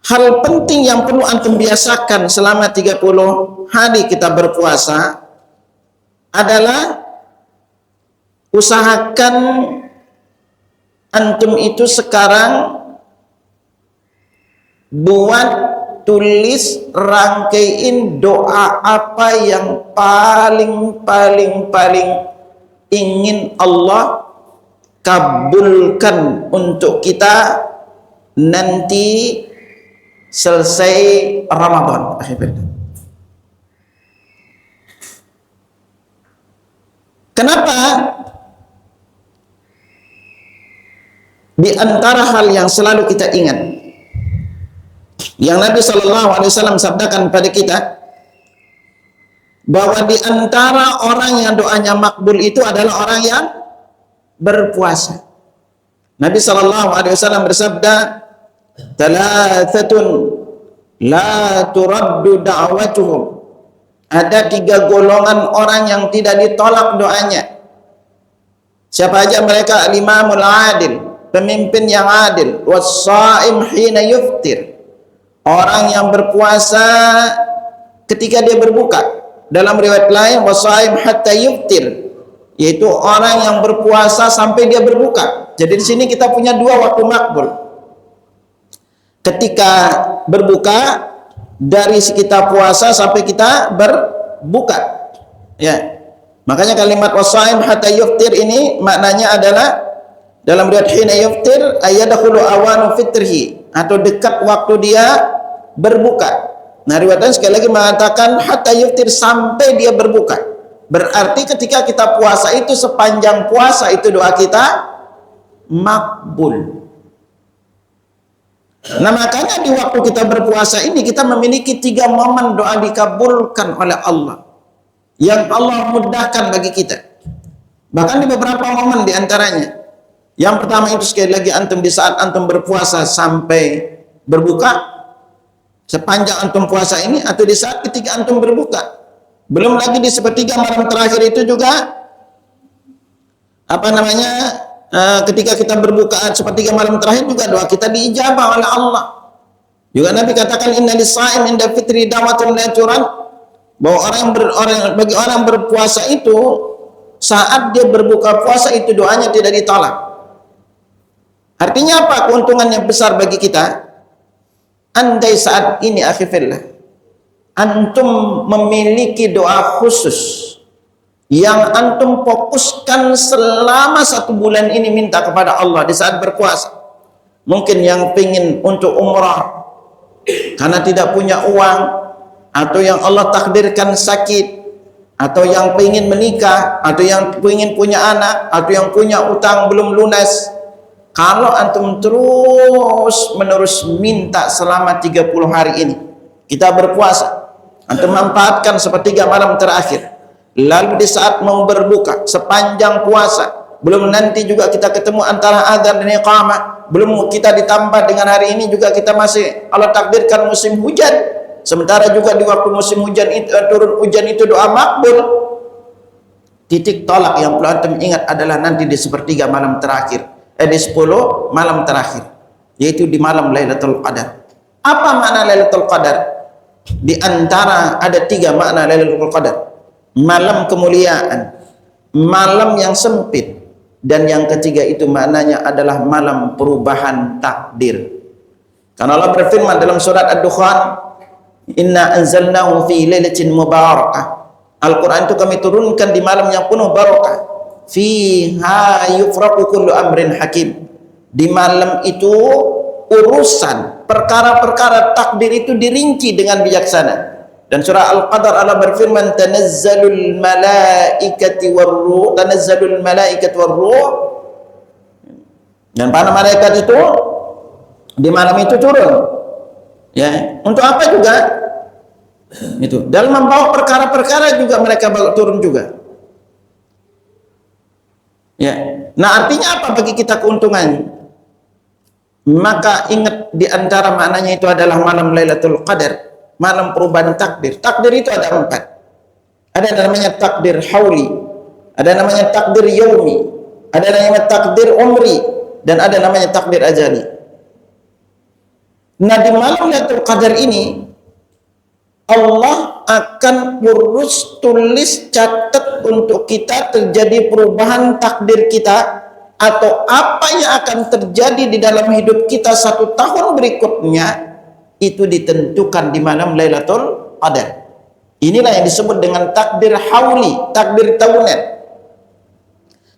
Hal penting yang perlu antum biasakan selama 30 hari kita berpuasa adalah usahakan antum itu sekarang buat tulis rangkaiin doa apa yang paling ingin Allah kabulkan untuk kita nanti selesai Ramadan. Kenapa? Di antara hal yang selalu kita ingat, yang Nabi SAW sabdakan pada kita, bahwa di antara orang yang doanya makbul itu adalah orang yang berpuasa. Nabi SAW bersabda, "Thalathatun la turaddu da'watuhum." Ada 3 golongan orang yang tidak ditolak doanya. Siapa aja mereka? Al-imamul adil, pemimpin yang adil, was-shaim hina yuftir, orang yang berpuasa ketika dia berbuka. Dalam riwayat lain, was-shaim hatta yuftir, yaitu orang yang berpuasa sampai dia berbuka. Jadi di sini kita punya 2 waktu makbul. Ketika berbuka, dari kita puasa sampai kita berbuka. Ya. Makanya kalimat was-shaim hatta yuftir ini maknanya adalah dalam riwayat hina yuftir ayyadkhulu awanu fitrihi, atau dekat waktu dia berbuka. Nah, riwayatnya sekali lagi mengatakan hatta yuftir, sampai dia berbuka. Berarti ketika kita puasa itu, sepanjang puasa itu doa kita makbul. Nah, makanya di waktu kita berpuasa ini kita memiliki 3 momen doa dikabulkan oleh Allah yang Allah mudahkan bagi kita. Bahkan di beberapa momen di antaranya. Yang pertama itu sekali lagi antum di saat antum berpuasa sampai berbuka, sepanjang antum puasa ini, atau di saat ketika antum berbuka. Belum lagi di sepertiga malam terakhir itu juga ketika kita berbuka sepertiga malam terakhir juga doa kita diijabah oleh Allah. Juga Nabi katakan inna lis-shaim inda fitri da'watun la turad, bahwa bagi orang berpuasa itu saat dia berbuka puasa itu doanya tidak ditolak. Artinya apa? Keuntungan yang besar bagi kita. Andai saat ini akhifillah antum memiliki doa khusus yang antum fokuskan selama 1 bulan ini minta kepada Allah di saat berpuasa. Mungkin yang pingin untuk umrah karena tidak punya uang, atau yang Allah takdirkan sakit, atau yang pingin menikah, atau yang pingin punya anak, atau yang punya utang belum lunas. Kalau antum terus menerus minta selama 30 hari ini, kita berpuasa, antum manfaatkan sepertiga malam terakhir, lalu di saat mau berbuka sepanjang puasa, belum nanti juga kita ketemu antara adzan dan iqamah, belum kita ditambah dengan hari ini juga kita masih Allah takdirkan musim hujan, sementara juga di waktu musim hujan itu turun hujan itu doa makbul. Titik tolak yang perlu antum ingat adalah nanti di sepertiga malam terakhir, di 10 malam terakhir, yaitu di malam Lailatul Qadar. Apa makna Lailatul Qadar? Di antara ada 3 makna Lailatul Qadar. Malam kemuliaan, malam yang sempit, dan yang ketiga itu maknanya adalah malam perubahan takdir. Karena Allah berfirman dalam surat Ad-Dukhan, inna anzalnahu fi lailatin mubarakah. Al-Quran itu kami turunkan di malam yang penuh barakah. Fiha yufraqu kullu amrin hakim. Di malam itu urusan perkara-perkara takdir itu dirinci dengan bijaksana. Dan surah Al-Qadar Allah berfirman tanazzalul malaikatu war-ruh, tanazzalul malaikatu war-ruh. Dan para malaikat itu di malam itu turun. Ya, untuk apa juga? Itu dalam membawa perkara-perkara juga mereka bawa turun juga. Ya. Nah, artinya apa bagi kita keuntungannya? Maka ingat di antara maknanya itu adalah malam Lailatul Qadar, malam perubahan takdir. Takdir itu ada 4. Ada namanya takdir hauli, ada namanya takdir yaumi, ada namanya takdir umri, dan ada namanya takdir ajali. Nah, di malam Lailatul Qadar ini Allah akan urus, tulis, catat untuk kita terjadi perubahan takdir kita, atau apa yang akan terjadi di dalam hidup kita 1 tahun berikutnya itu ditentukan di malam Lailatul Qadar. Inilah yang disebut dengan takdir hauli, takdir tahunan.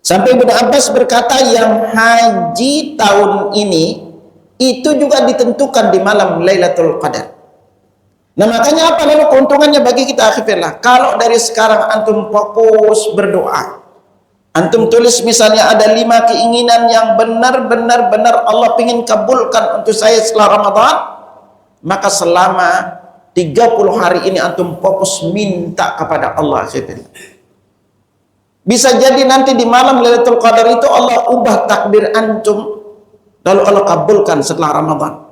Sampai Ibnu Abbas berkata yang haji tahun ini itu juga ditentukan di malam Lailatul Qadar. Nah makanya apa lalu keuntungannya bagi kita akhirnya? Kalau dari sekarang antum fokus berdoa, antum tulis misalnya ada 5 keinginan yang benar-benar Allah ingin kabulkan untuk saya setelah Ramadan, maka selama 30 hari ini antum fokus minta kepada Allah akhirnya. Bisa jadi nanti di malam Lailatul Qadar itu Allah ubah takdir antum, lalu Allah kabulkan setelah Ramadan.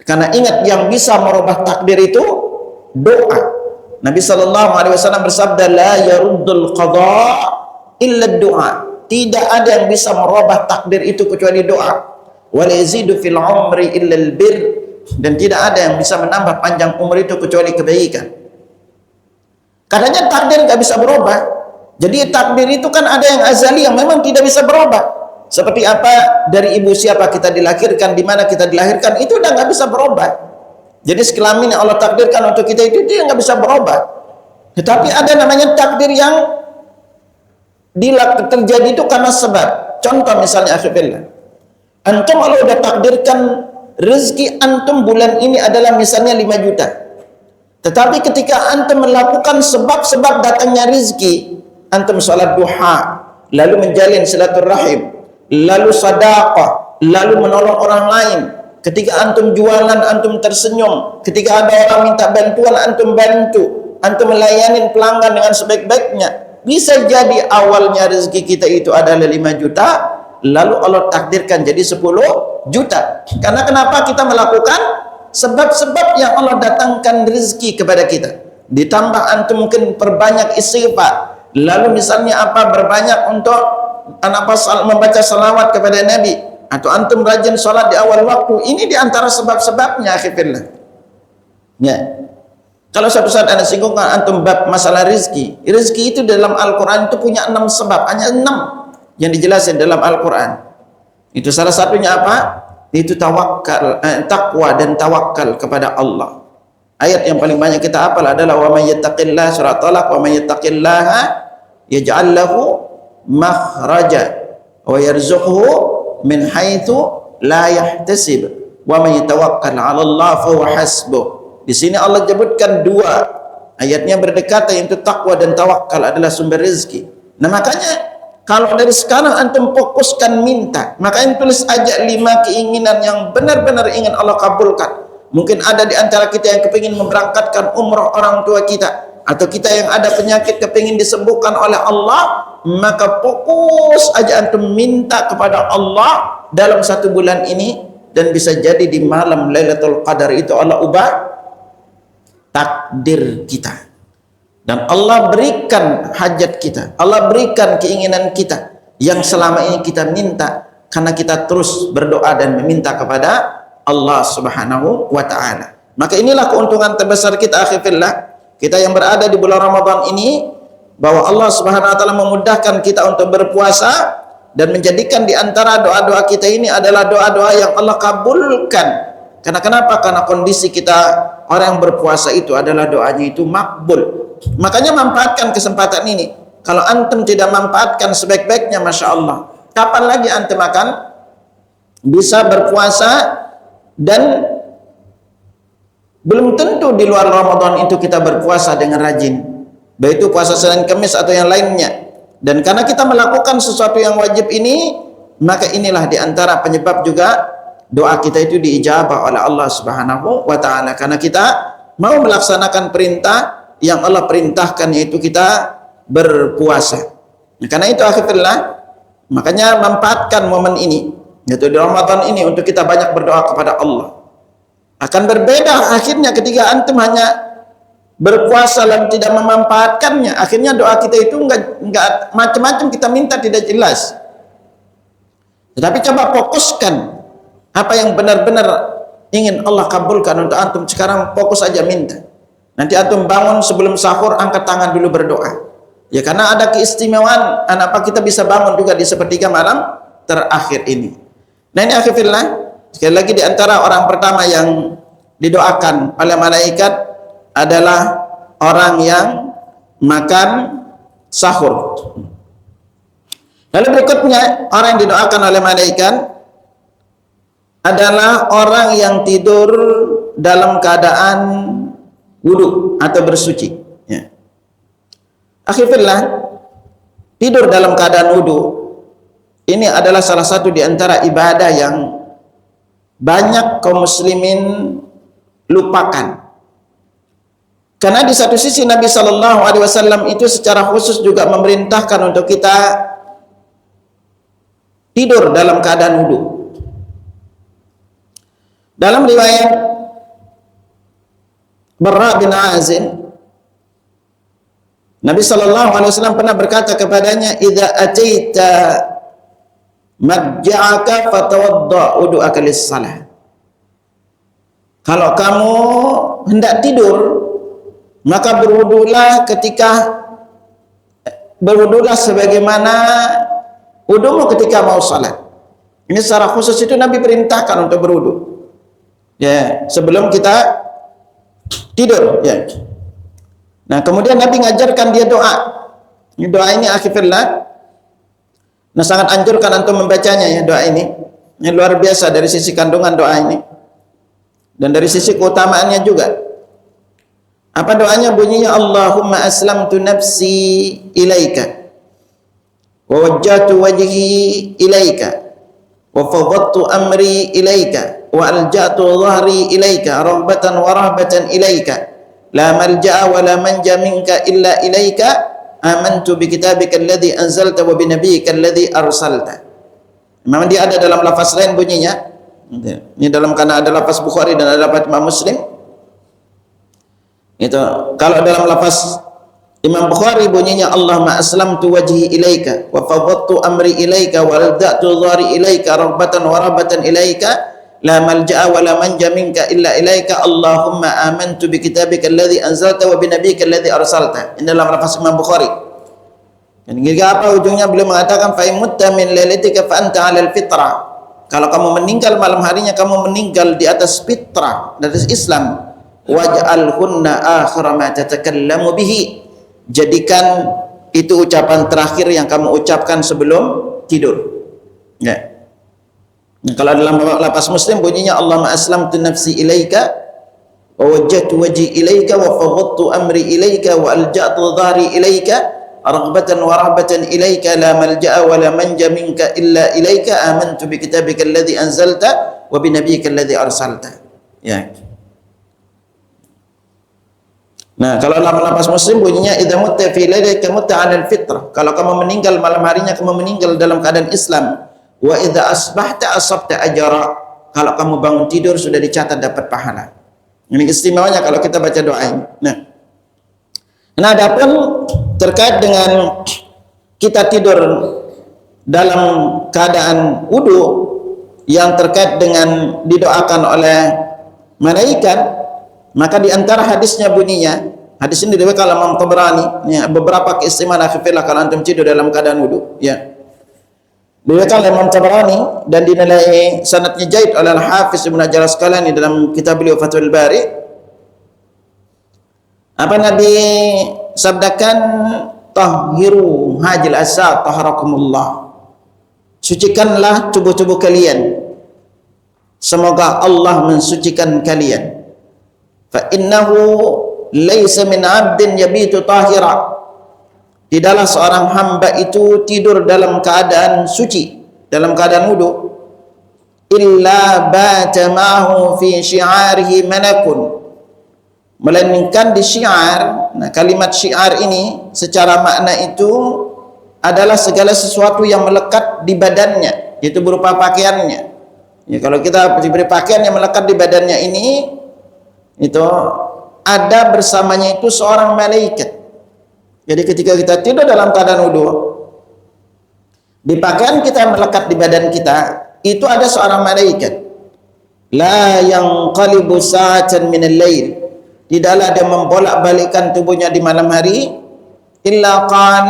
Karena ingat yang bisa merubah takdir itu doa. Nabi SAW bersabda, la yaruddul qada illa doa. Tidak ada yang bisa merubah takdir itu kecuali doa. Wa la yazidu fil umri illa al bir. Dan tidak ada yang bisa menambah panjang umur itu kecuali kebaikan. Katanya takdir nggak bisa berubah. Jadi takdir itu kan ada yang azali yang memang tidak bisa berubah. Seperti apa dari ibu siapa kita dilahirkan, di mana kita dilahirkan, itu udah nggak bisa berubah. Jadi sekelamin yang Allah takdirkan untuk kita itu dia nggak bisa berubah. Tetapi ada namanya takdir yang terjadi itu karena sebab. Contoh misalnya akhirnya, antum kalau udah takdirkan rezeki antum bulan ini adalah misalnya 5 juta. Tetapi ketika antum melakukan sebab-sebab datangnya rezeki, antum salat duha, lalu menjalin silaturahim, lalu sedekah, lalu menolong orang lain. Ketika antum jualan, antum tersenyum. Ketika ada orang minta bantuan, antum bantu. Antum melayani pelanggan dengan sebaik-baiknya. Bisa jadi awalnya rezeki kita itu adalah 5 juta, lalu Allah takdirkan jadi 10 juta. Karena kenapa kita melakukan sebab-sebab yang Allah datangkan rezeki kepada kita. Ditambah antum mungkin perbanyak istighfar. Lalu misalnya apa, berbanyak untuk membaca salawat kepada Nabi, atau antum rajin sholat di awal waktu. Ini diantara sebab-sebabnya akhirnya. Ya. Kalau suatu saat anda singgung antum bab masalah rizki. Rizki itu dalam Al-Quran itu punya 6 sebab, hanya 6 yang dijelasin dalam Al-Quran. Itu salah satunya apa? Itu tawakal, takwa dan tawakal kepada Allah. Ayat yang paling banyak kita hafal adalah wa may yattaqillah, surat Talaq, wa may yattaqillaha yaj'al lahu makhraja wa yarzuqhu min haitsu la yahtasib wa may yatawakkal 'ala Allah fa huwa hasbuh. Di sini Allah sebutkan 2 ayatnya berdekatan, yaitu takwa dan tawakal adalah sumber rezeki. Nah makanya kalau dari sekarang antum fokuskan minta, makanya tulis aja 5 keinginan yang benar-benar ingin Allah kabulkan. Mungkin ada di antara kita yang kepingin memberangkatkan umrah orang tua kita, atau kita yang ada penyakit kepingin disembuhkan oleh Allah, maka fokus aja antum minta kepada Allah dalam 1 bulan ini, dan bisa jadi di malam Lailatul Qadar itu Allah ubah takdir kita, dan Allah berikan hajat kita, Allah berikan keinginan kita yang selama ini kita minta, karena kita terus berdoa dan meminta kepada Allah Subhanahu wa ta'ala. Maka inilah keuntungan terbesar kita akhirnya, kita yang berada di bulan Ramadan ini, bahwa Allah Subhanahu wa ta'ala memudahkan kita untuk berpuasa, dan menjadikan di antara doa-doa kita ini adalah doa-doa yang Allah kabulkan. Karena kenapa? Karena kondisi kita orang yang berpuasa itu adalah doanya itu makbul. Makanya manfaatkan kesempatan ini. Kalau antum tidak manfaatkan sebaik-baiknya, Masya Allah, kapan lagi antum akan bisa berpuasa? Dan belum tentu di luar Ramadan itu kita berpuasa dengan rajin, baik itu puasa Senin Kamis atau yang lainnya. Dan karena kita melakukan sesuatu yang wajib ini, maka inilah diantara penyebab juga doa kita itu diijabah oleh Allah Subhanahu wa ta'ala, karena kita mau melaksanakan perintah yang Allah perintahkan, yaitu kita berpuasa. Karena itu akhirnya, makanya manfaatkan momen ini, yaitu di Ramadan ini, untuk kita banyak berdoa kepada Allah. Akan berbeda akhirnya ketika antum hanya berpuasa dan tidak memanfaatkannya. Akhirnya doa kita itu enggak macam-macam kita minta, tidak jelas. Tetapi coba fokuskan apa yang benar-benar ingin Allah kabulkan untuk antum. Sekarang fokus aja minta. Nanti antum bangun sebelum sahur, angkat tangan dulu berdoa. Ya, karena ada keistimewaan kenapa kita bisa bangun juga di sepertiga malam terakhir ini. Nah ini akhirnya, sekali lagi di antara orang pertama yang didoakan oleh malaikat adalah orang yang makan sahur. Lalu berikutnya, orang yang didoakan oleh malaikat adalah orang yang tidur dalam keadaan wudu atau bersuci. Ya. Akhirnya, tidur dalam keadaan wudu ini adalah salah satu di antara ibadah yang banyak kaum muslimin lupakan. Karena di satu sisi Nabi SAW itu secara khusus juga memerintahkan untuk kita tidur dalam keadaan wudu. Dalam riwayat Barra bin Azib, Nabi SAW pernah berkata kepadanya, "Idza ataita madja'aka fatawadda wudu'aka lis-salah." Kalau kamu hendak tidur, maka berwudulah sebagaimana wudumu ketika mau salat. Ini secara khusus itu Nabi perintahkan untuk berwudu. Ya, sebelum kita tidur, ya. Nah, kemudian Nabi ngajarkan dia doa. Ini doa ini akhirnya, nah sangat anjurkan antum membacanya ya doa ini. Ini luar biasa dari sisi kandungan doa ini dan dari sisi keutamaannya juga. Apa doanya? Bunyinya, Allahumma aslamtu nafsi ilaika wa wajjahtu wajhi ilaika wa fawwadtu amri ilaika wa alja'tu dhahri ilaika raghbatan wa rahbatan ilaika la malja'a wa la manja minka illa ilaika amantu bi kitabika alladhi anzalta wa bi nabiyyika alladhi arsalta. Memang dia ada dalam lafaz lain bunyinya. Ini dalam, karena ada lafaz Bukhari dan ada lafaz Imam Muslim. Itu kalau dalam lafaz Imam Bukhari bunyinya, Allahumma aslamtu wajhi ilaika wa fawwadtu amri ilaika wa alda'tu dhari ilaika raghbatan wa rahbatan ilaika la malja'a wa la manja minka illa ilaika Allahumma amantu bi kitabika alladhi anzalta wa bi nabiyyika alladhi arsalta. Ini dalam lafaz Imam Bukhari. Dan hingga apa ujungnya beliau mengatakan, fa imutta min lailatika fa anta 'alal fitrah. Kalau kamu meninggal malam harinya, kamu meninggal di atas fitrah, di atas Islam. Waj'alhunna akhir ma tatakallamu bihi. Jadikan itu ucapan terakhir yang kamu ucapkan sebelum tidur. Ya. Nah, kalau dalam lafaz Muslim bunyinya, Allahumma aslamtu nafsi ilaika wa wajjahtu wajhi ilaika wa fawwadtu amri ilaika wa alja'tu dhahri ilaika raghbatan wa rahbatan ilaika la malja'a wa la manja minka illa ilaika amantu bi kitabika alladhi anzalta wa bi nabiyyika alladhi arsalta. Ya. Nah, kalau lafaz Muslim bunyinya, idza mutta fi lailatika mutta 'alal fitrah. Kalau kamu meninggal malam harinya, kamu meninggal dalam keadaan Islam. Wa idza asbahta asabta ajra. Kalau kamu bangun tidur sudah dicatat dapat pahala. Ini istimewanya kalau kita baca doa ini. Nah, adapun terkait dengan kita tidur dalam keadaan wudu yang terkait dengan didoakan oleh malaikat, maka di antara hadisnya bunyinya, hadis ini diriwayatkan oleh Imam Tabrani, ya, beberapa keistimewaan akhirnya kalau antum tidur dalam keadaan wudu, ya. Diriwayatkan oleh Imam Tabrani dan dinilai sanadnya jaid oleh Al-Hafiz Ibnu Hajar Asqalani dalam kitab beliau Fathul Bari. Apa Nabi sabdakan, tahhiru hajil asa taharakumullah. Sucikanlah tubuh-tubuh kalian, semoga Allah mensucikan kalian. Fa innahu laisa min 'abdin yabitu tahira. Tidaklah seorang hamba itu tidur dalam keadaan suci, dalam keadaan wudu, illa bata ma'hu fi syi'arihi malakun. Melainkan di syiar, nah kalimat syiar ini secara makna itu adalah segala sesuatu yang melekat di badannya, yaitu berupa pakaiannya. Ya, kalau kita diberi pakaian yang melekat di badannya ini, itu ada bersamanya itu seorang malaikat. Jadi ketika kita tidur dalam keadaan wudu, di pakaian kita yang melekat di badan kita itu ada seorang malaikat. La yanqalibu sa'atan min al-lail. Tidaklah dia membolak-balikkan tubuhnya di malam hari, illa qan,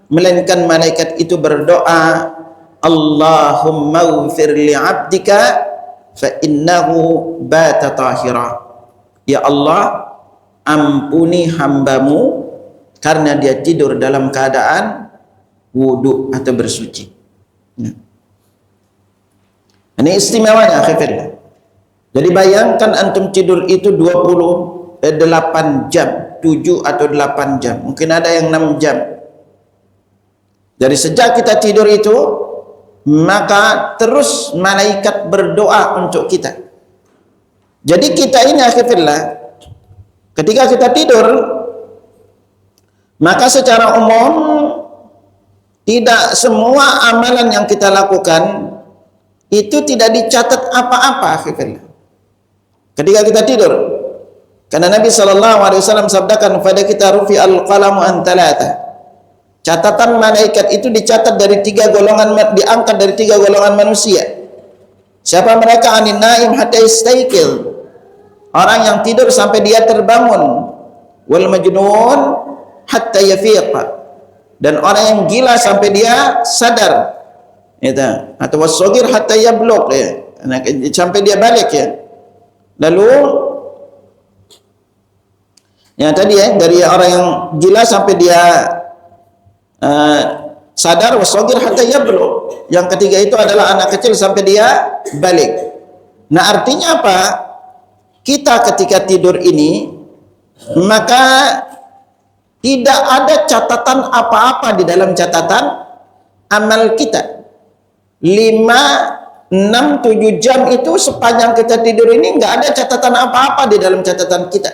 melainkan malaikat itu berdoa, Allahumma ighfir li 'abdika fa innahu bata tahira. Ya Allah, ampuni hambamu karena dia tidur dalam keadaan wudu atau bersuci. Ya. Ini istimewanya akhirnya. Jadi bayangkan antum tidur itu 28 jam, 7 atau 8 jam. Mungkin ada yang 6 jam. Dari sejak kita tidur itu, maka terus malaikat berdoa untuk kita. Jadi kita ini akhirnya, ketika kita tidur, maka secara umum tidak semua amalan yang kita lakukan itu tidak dicatat apa-apa akhirnya. Ketika kita tidur, karena Nabi SAW sabdakan pada kita, rufi al-qalamu an thalatha. Catatan malaikat itu dicatat dari 3 golongan, diangkat dari 3 golongan manusia. Siapa mereka? Anin naim hatta yastayqil. Orang yang tidur sampai dia terbangun. Wal majnun hatta yafiq. Dan orang yang gila sampai dia sadar. Itu. Atau was-saghir hatta yablugh, ya. Sampai dia balik, ya. Lalu yang tadi, ya, dari orang yang gila sampai dia sadar, was-saghir hatta yablugh. Yang ketiga itu adalah anak kecil sampai dia balik. Nah, artinya apa? Kita ketika tidur ini, maka tidak ada catatan apa-apa di dalam catatan amal kita. 5, 6, 7 jam itu sepanjang kita tidur ini nggak ada catatan apa-apa di dalam catatan kita.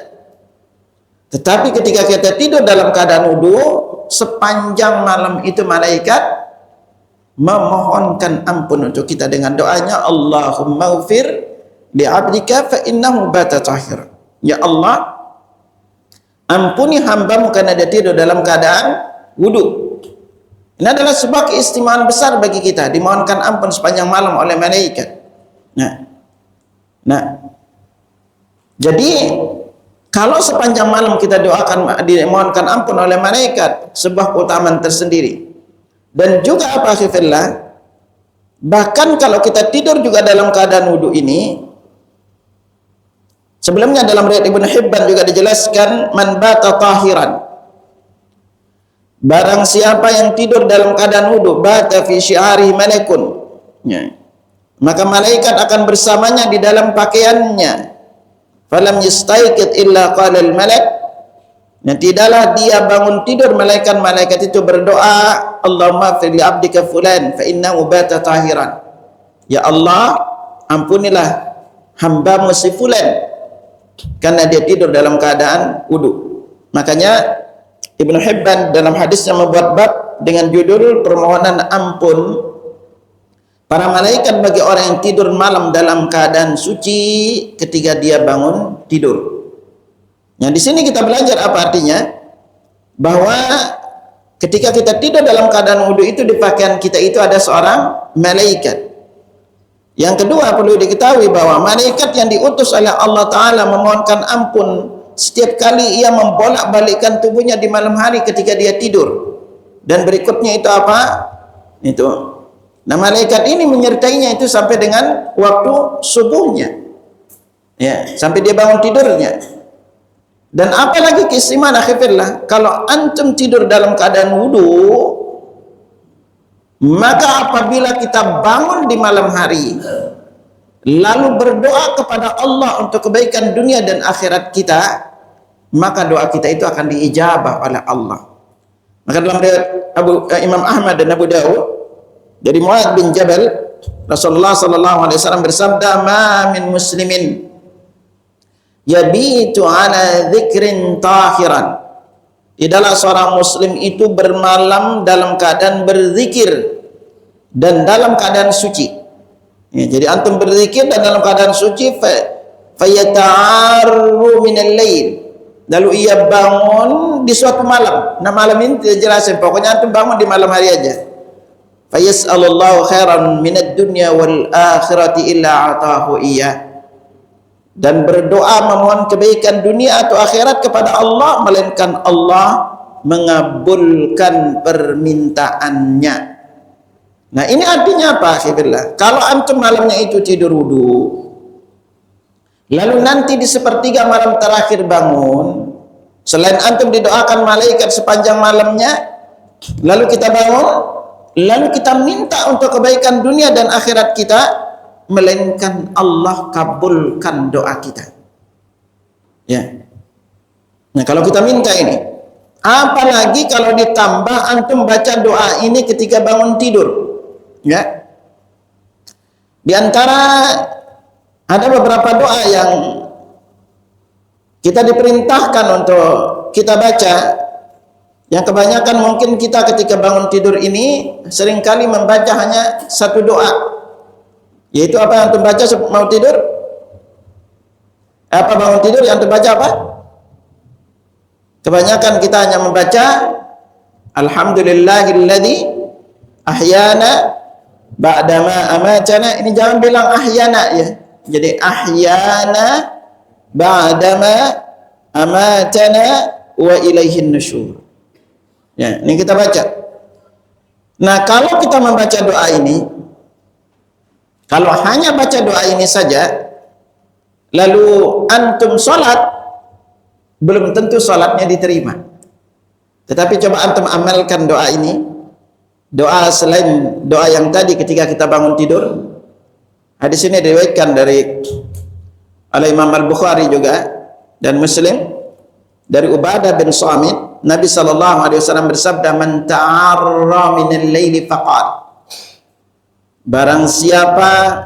Tetapi ketika kita tidur dalam keadaan wudu, sepanjang malam itu malaikat memohonkan ampun untuk kita dengan doanya, Allahumma ghfir li'abdika fa innahu bata tahir. Ya Allah, ampuni hambamu karena dia tidur dalam keadaan wudu. Ini adalah sebuah keistimewaan besar bagi kita, dimohonkan ampun sepanjang malam oleh malaikat. Nah, jadi kalau sepanjang malam kita dimohonkan ampun oleh malaikat, sebuah keutamaan tersendiri. Dan juga apa akhirnya, bahkan kalau kita tidur juga dalam keadaan wudu ini, sebelumnya dalam riwayat Ibnu Hibban juga dijelaskan, man bata tahiran. Barang siapa yang tidur dalam keadaan wudu, bata fi syi'ari malakun. Ya. Maka malaikat akan bersamanya di dalam pakaiannya. Falam yastayqid illa qala al-malak. Nah, tidaklah dia bangun tidur, malaikat itu berdoa, Allahumma fir li 'abdika fulan fa innahu bata tahiran. Ya Allah, ampunilah hambamu si fulan karena dia tidur dalam keadaan wudu. Makanya Ibnu Hibban dalam hadisnya membuat bab dengan judul permohonan ampun para malaikat bagi orang yang tidur malam dalam keadaan suci ketika dia bangun tidur. Nah, di sini kita belajar apa artinya? Bahwa ketika kita tidur dalam keadaan wudu itu, di pakaian kita itu ada seorang malaikat. Yang kedua, perlu diketahui bahwa malaikat yang diutus oleh Allah Ta'ala memohonkan ampun setiap kali ia membolak-balikkan tubuhnya di malam hari ketika dia tidur. Dan berikutnya itu apa? Itu. Nah, malaikat ini menyertainya itu sampai dengan waktu subuhnya. Ya, sampai dia bangun tidurnya. Dan apalagi keistimewaan akhirnya, kalau antum tidur dalam keadaan wudu, maka apabila kita bangun di malam hari lalu berdoa kepada Allah untuk kebaikan dunia dan akhirat kita, maka doa kita itu akan diijabah oleh Allah. Maka dalam riwayat Imam Ahmad dan Abu Dawud dari Muadz bin Jabal, Rasulullah sallallahu alaihi wasallam bersabda, "Ma min muslimin yabitu ala dzikrin tahiran." Tidaklah seorang muslim itu bermalam dalam keadaan berzikir dan dalam keadaan suci. Ya, jadi antum berzikir dan dalam keadaan suci, fayata'arru minal lail. Lalu ia bangun di suatu malam. Nah, malam ini tidak jelasin, pokoknya antum bangun di malam hari aja. Fayas'alullahu khairan minad dunya wal akhirati illa atahu iya. Dan berdoa memohon kebaikan dunia atau akhirat kepada Allah, melainkan Allah mengabulkan permintaannya. Nah, ini artinya apa akhirnya? Kalau antum malamnya itu tidur wudu, lalu nanti di sepertiga malam terakhir bangun, selain antum didoakan malaikat sepanjang malamnya, lalu kita bangun, lalu kita minta untuk kebaikan dunia dan akhirat kita, melainkan Allah kabulkan doa kita. Ya. Nah, kalau kita minta ini, apalagi kalau ditambah antum baca doa ini ketika bangun tidur. Ya. Di antara ada beberapa doa yang kita diperintahkan untuk kita baca, yang kebanyakan mungkin kita ketika bangun tidur ini seringkali membaca hanya satu doa, yaitu apa yang antum baca mau tidur? Apa bangun tidur yang antum baca apa? Kebanyakan kita hanya membaca Alhamdulillahilladzi ahyana ba'dama amatana. Ini jangan bilang ahyana ya. Jadi ahyana ba'dama amatana wa ilaihin nusyur. Ya, ini kita baca. Nah, kalau kita membaca doa ini, kalau hanya baca doa ini saja, lalu antum sholat, belum tentu sholatnya diterima. Tetapi coba antum amalkan doa ini, doa selain doa yang tadi ketika kita bangun tidur. Hadis ini diriwayatkan oleh Imam Al-Bukhari juga dan Muslim dari Ubadah bin Samit. Nabi SAW bersabda, "Man ta'arra minal laili faqal." Barang siapa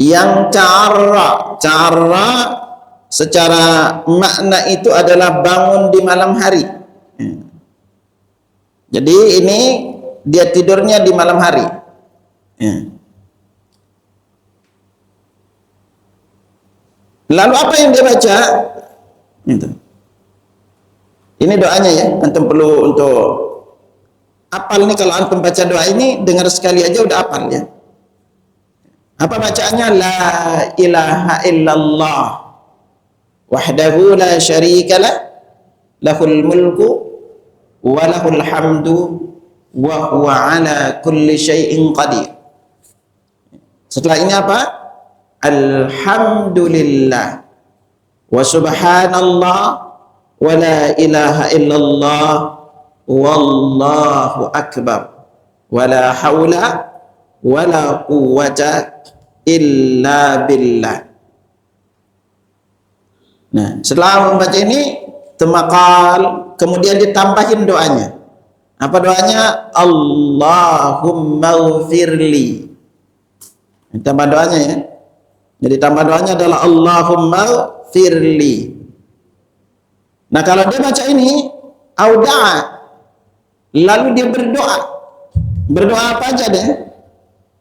yang ta'arra secara makna itu adalah bangun di malam hari. Jadi ini dia tidurnya di malam hari. Lalu apa yang dia baca? Ini doanya ya. Antum perlu untuk apal nih. Kalau antum baca doa ini, dengar sekali aja udah apal ya. Apa bacaannya? La ilaha illallah wahdahu la syarikalah lahul mulku wa lahul hamdu wa huwa ala kulli syai'in qadir. Setelah ini apa? Alhamdulillah wa subhanallah wa la ilaha illallah wallahu akbar wa la hawla wa la quwwata illa billah. Nah, setelah membaca ini temakal, kemudian ditambahin doanya. Apa doanya? Allahumma ghfirli. Tambah doanya ya. Jadi tambah doanya adalah Allahumma ghfirli. Nah, kalau dia baca ini auda'a, lalu dia berdoa. Berdoa apa aja deh?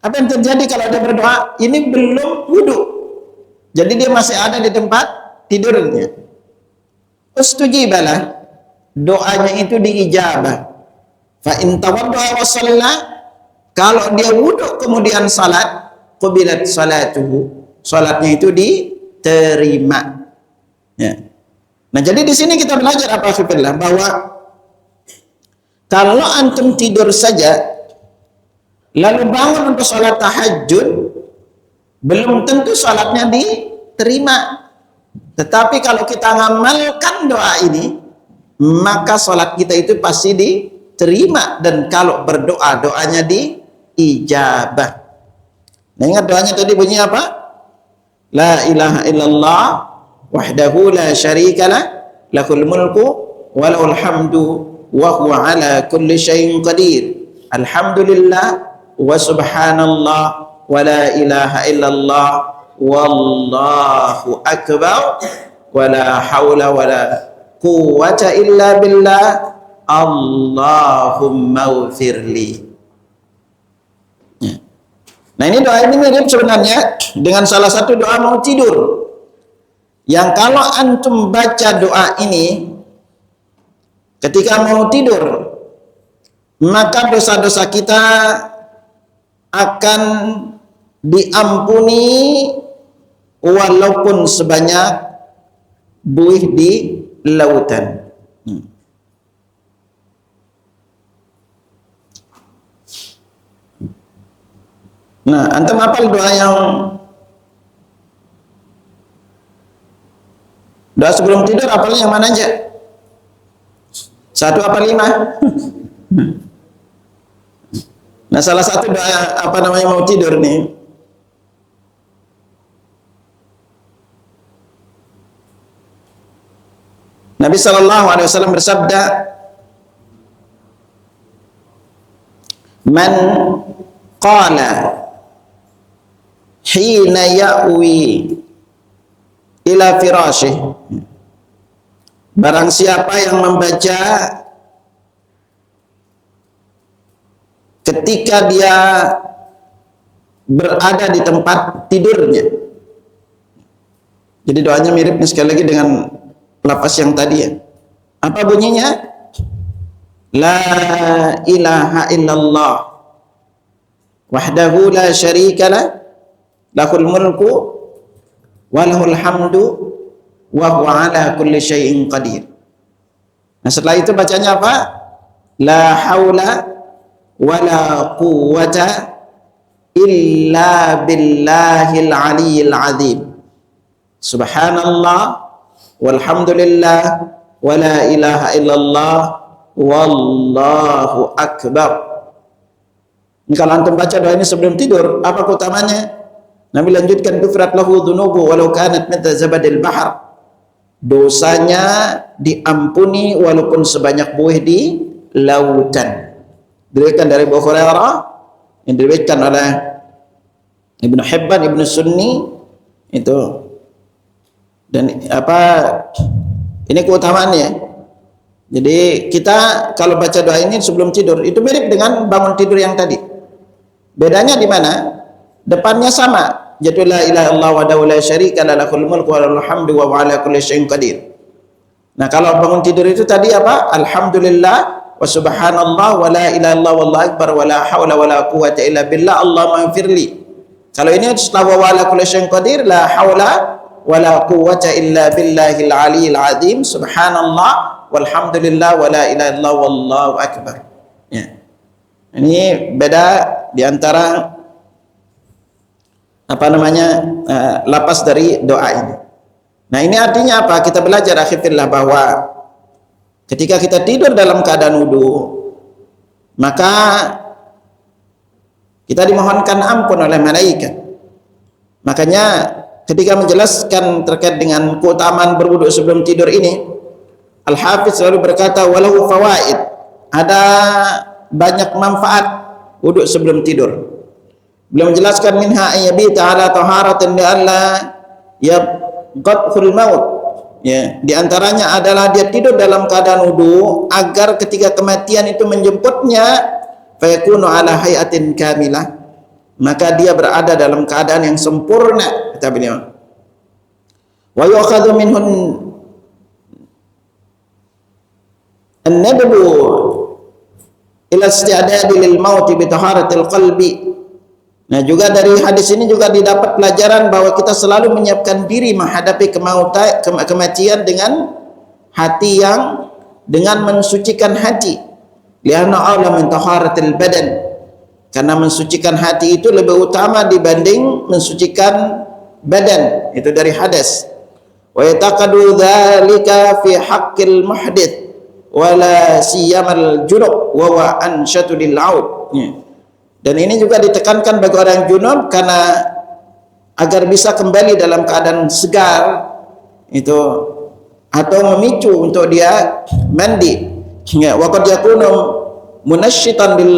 Apa yang terjadi kalau dia berdoa? Ini belum wudu. Jadi dia masih ada di tempat tidurnya. Ustujibalah, doanya itu diijabah. Fa in tawaddaa wa shalla, kalau dia wudu kemudian salat, qubilat salatuhu, salatnya itu diterima. Ya. Nah, jadi di sini kita belajar apa fillah, bahwa kalau antum tidur saja lalu bangun untuk salat tahajud, belum tentu salatnya diterima. Tetapi kalau kita ngamalkan doa ini, maka salat kita itu pasti diterima, dan kalau berdoa doanya diijabah. Nah, ingat doanya tadi bunyi apa? La ilaha illallah wahdahu la syarikalah lahul mulku wa lahul hamdu wa huwa ala kulli syai'in qadir. Alhamdulillah wa subhanallah wa la ilaha illallah wallahu akbar wa la hawla wa la quwwata illa billah Allahumma ghfirli. Nah, ini doa ini mirip sebenarnya dengan salah satu doa mau tidur, yang kalau antum baca doa ini ketika mau tidur, maka dosa-dosa kita akan diampuni walaupun sebanyak buih di lautan. Nah, antum hafal doa sebelum tidur, hafalnya yang mana aja? 1 apa 5? Nah, salah satu doa apa namanya mau tidur nih. Nabi sallallahu alaihi wasallam bersabda, "Man qala hina ya'wi ila firasyih." Barang siapa yang membaca ketika dia berada di tempat tidurnya. Jadi doanya mirip sekali lagi dengan lafaz yang tadi ya. Apa bunyinya? La ilaha illallah wahdahu la syarikalah lahul mulku wa lahul hamdu wa huwa ala kulli syai'in qadir. Nah, setelah itu bacanya apa? La haula wala quwwata illa billahil aliyyil azim. Subhanallah walhamdulillah wala ilaha illallah wallahu akbar. Ini kalau antum baca doa ini sebelum tidur, apa keutamanya? Nabi lanjutkan, "Ghufrat lahu dzunubu walau kanat mithla zabadil bahr." Dosanya diampuni walaupun sebanyak buih di lautan. Diriwayatkan dari Abu Hurairah, yang diriwayatkan oleh Ibnu Hibban, Ibnu Sunni itu. Dan apa ini keutamaannya. Jadi kita kalau baca doa ini sebelum tidur itu mirip dengan bangun tidur yang tadi. Bedanya di mana? Depannya sama, yaitu la ilaha illallah wahdahu la syarika lah lahul mulku wa lahul hamdu wa huwa ala kulli syai'in qadir. Nah, kalau bangun tidur itu tadi apa? Alhamdulillah wa subhanallah wa la ilaha illallah wallahu akbar wa la haula wa la quwwata illa billah Allahumma ighfirli. Kalau ini setelah wa ala kulli syai'in qadir, la haula wa la quwwata illa billahil aliyyil azim, subhanallah walhamdulillah wa la ilaha illallah wallahu akbar. Ya. Ini beda di antara apa namanya lapas dari doa ini. Nah, ini artinya apa? Kita belajar akhirnya bahwa ketika kita tidur dalam keadaan wudu, maka kita dimohonkan ampun oleh malaikat. Makanya ketika menjelaskan terkait dengan keutamaan berwudu sebelum tidur ini, Al-Hafiz selalu berkata walahu fawaid, ada banyak manfaat wudu sebelum tidur. Beliau menjelaskan minha ayyabita ala taharatin li'alla yabqathul maut. Ya, di antaranya adalah dia tidur dalam keadaan wudu agar ketika kematian itu menjemputnya fayakunu ala hayatin kamilah, maka dia berada dalam keadaan yang sempurna, kata beliau. Wa yu'khadhu minhun an-nadbu ila isti'dadi lil mauti bi taharatil qalbi. Nah, juga dari hadis ini juga didapat pelajaran bahwa kita selalu menyiapkan diri menghadapi kematian dengan hati yang dengan mensucikan hati. Lianna aula min taharatil badan. Karena mensucikan hati itu lebih utama dibanding mensucikan badan. Itu dari hadis. Wa yataqadu dzalika fi haqqil muhdits wala siyamal junub wa wa ansyatu lil aud. Dan ini juga ditekankan bagi orang junub karena agar bisa kembali dalam keadaan segar itu atau memicu untuk dia mandi. Ya, wa qad yakunu munasyitan bil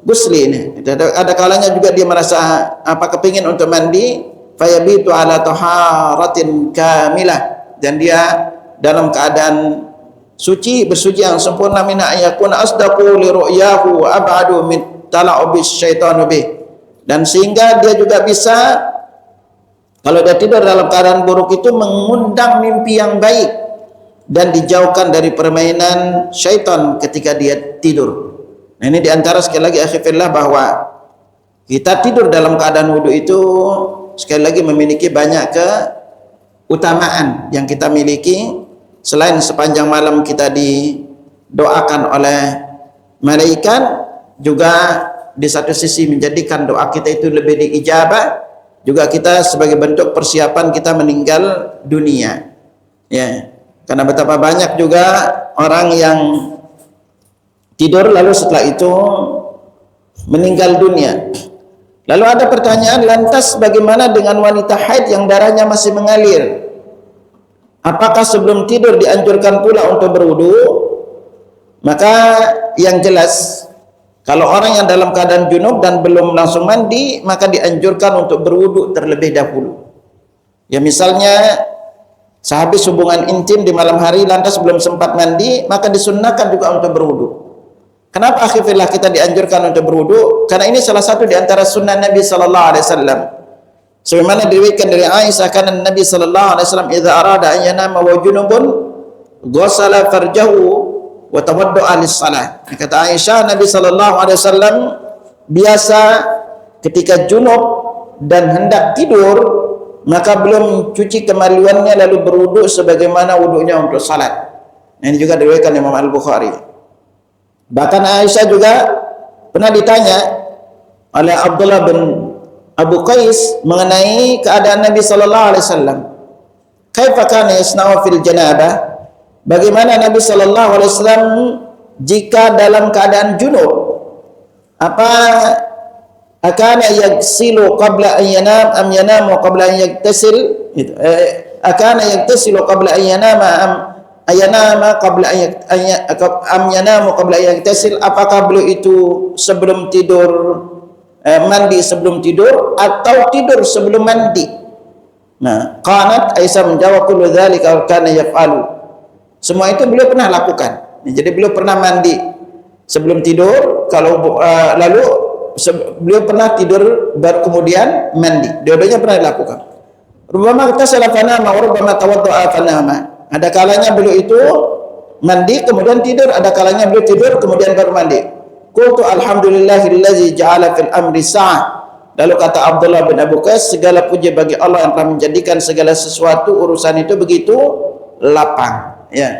ghusli ini. Ada kalanya juga dia merasa apa kepingin untuk mandi, fayabitu ala taharatin kamilah, dan dia dalam keadaan suci, bersuci yang sempurna, min ayakuna asdaqu li ru'yahu wa ab'adu min tala'ubis syaitanu bih. Dan sehingga dia juga bisa kalau dia tidur dalam keadaan buruk itu mengundang mimpi yang baik dan dijauhkan dari permainan syaitan ketika dia tidur. Nah, ini diantara sekali lagi akhirnya bahwa kita tidur dalam keadaan wudu itu sekali lagi memiliki banyak keutamaan yang kita miliki. Selain sepanjang malam kita didoakan oleh malaikat, juga di satu sisi menjadikan doa kita itu lebih diijabah, juga kita sebagai bentuk persiapan kita meninggal dunia. Ya, karena betapa banyak juga orang yang tidur lalu setelah itu meninggal dunia. Lalu ada pertanyaan, lantas bagaimana dengan wanita haid yang darahnya masih mengalir? Apakah sebelum tidur dianjurkan pula untuk berwudu? Maka yang jelas, kalau orang yang dalam keadaan junub dan belum langsung mandi, maka dianjurkan untuk berwudu terlebih dahulu. Ya misalnya sehabis hubungan intim di malam hari lantas belum sempat mandi, maka disunnahkan juga untuk berwudu. Kenapa akhirnya kita dianjurkan untuk berwudu? Karena ini salah satu di antara sunnah Nabi sallallahu alaihi wasallam. Sebagaimana diriwayatkan dari Aisyah, karena Nabi sallallahu alaihi wasallam idza arada an yanama wa junubun ghassala farjahu wa tawadda'a lis-salah. Kata Aisyah, Nabi sallallahu alaihi wasallam biasa ketika junub dan hendak tidur, maka belum cuci kemaluannya lalu berwudu sebagaimana wudunya untuk salat. Ini juga diriwayatkan Imam Al-Bukhari. Bahkan Aisyah juga pernah ditanya oleh Abdullah bin Abu Qais mengenai keadaan Nabi sallallahu alaihi wasallam. Kaifa kana yasna'u fil janabah? Bagaimana Nabi sallallahu alaihi wasallam jika dalam keadaan junub? Apa akana yaghsilu qabla an yanam am yanamu qabla an yaghtasil? Akana yaghtasilu qabla an yanama am ayanama qabla am yanamu qabla yaghtasil? Apakah beliau itu sebelum tidur mandi sebelum tidur atau tidur sebelum mandi? Nah, qanat Aisyah menjawab kullu dzalika kana yaf'alu. Semua itu beliau pernah lakukan. Jadi beliau pernah mandi sebelum tidur, kalau lalu beliau pernah tidur baru kemudian mandi. Dua-duanya pernah dilakukan. Rubbama tasala fanama wa rubbama tawadda'a fanama. Ada kalanya beliau itu mandi kemudian tidur, ada kalanya beliau tidur kemudian baru mandi. Qultu alhamdulillahillazi ja'ala fil amri sa'ah. Lalu kata Abdullah bin Abu Qais, segala puji bagi Allah yang telah menjadikan segala sesuatu urusan itu begitu lapang. Ya.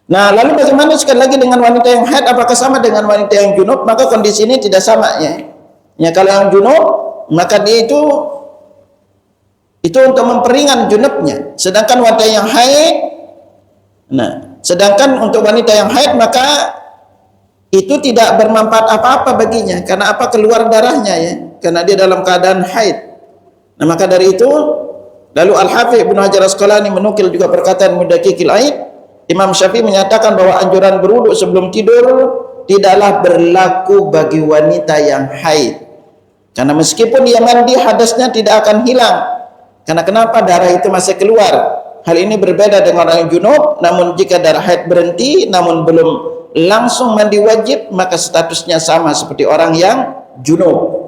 Nah, lalu bagaimana sekali lagi dengan wanita yang haid? Apakah sama dengan wanita yang junub? Maka kondisi ini tidak sama ya. Ya, kalau yang junub maka dia itu untuk memperingan junubnya. Sedangkan wanita yang haid, sedangkan untuk wanita yang haid maka itu tidak bermanfaat apa-apa baginya. Karena apa? Keluar darahnya ya. Karena dia dalam keadaan haid. Nah, maka dari itu lalu Al-Hafidz Ibnu Hajar Asqalani menukil juga perkataan Mudaqiqil Aid, Imam Syafi'i menyatakan bahwa anjuran berwudu sebelum tidur tidaklah berlaku bagi wanita yang haid. Karena meskipun dia mandi, hadasnya tidak akan hilang. Karena kenapa? Darah itu masih keluar. Hal ini berbeda dengan orang yang junub. Namun jika darah haid berhenti namun belum langsung mandi wajib, maka statusnya sama seperti orang yang junub.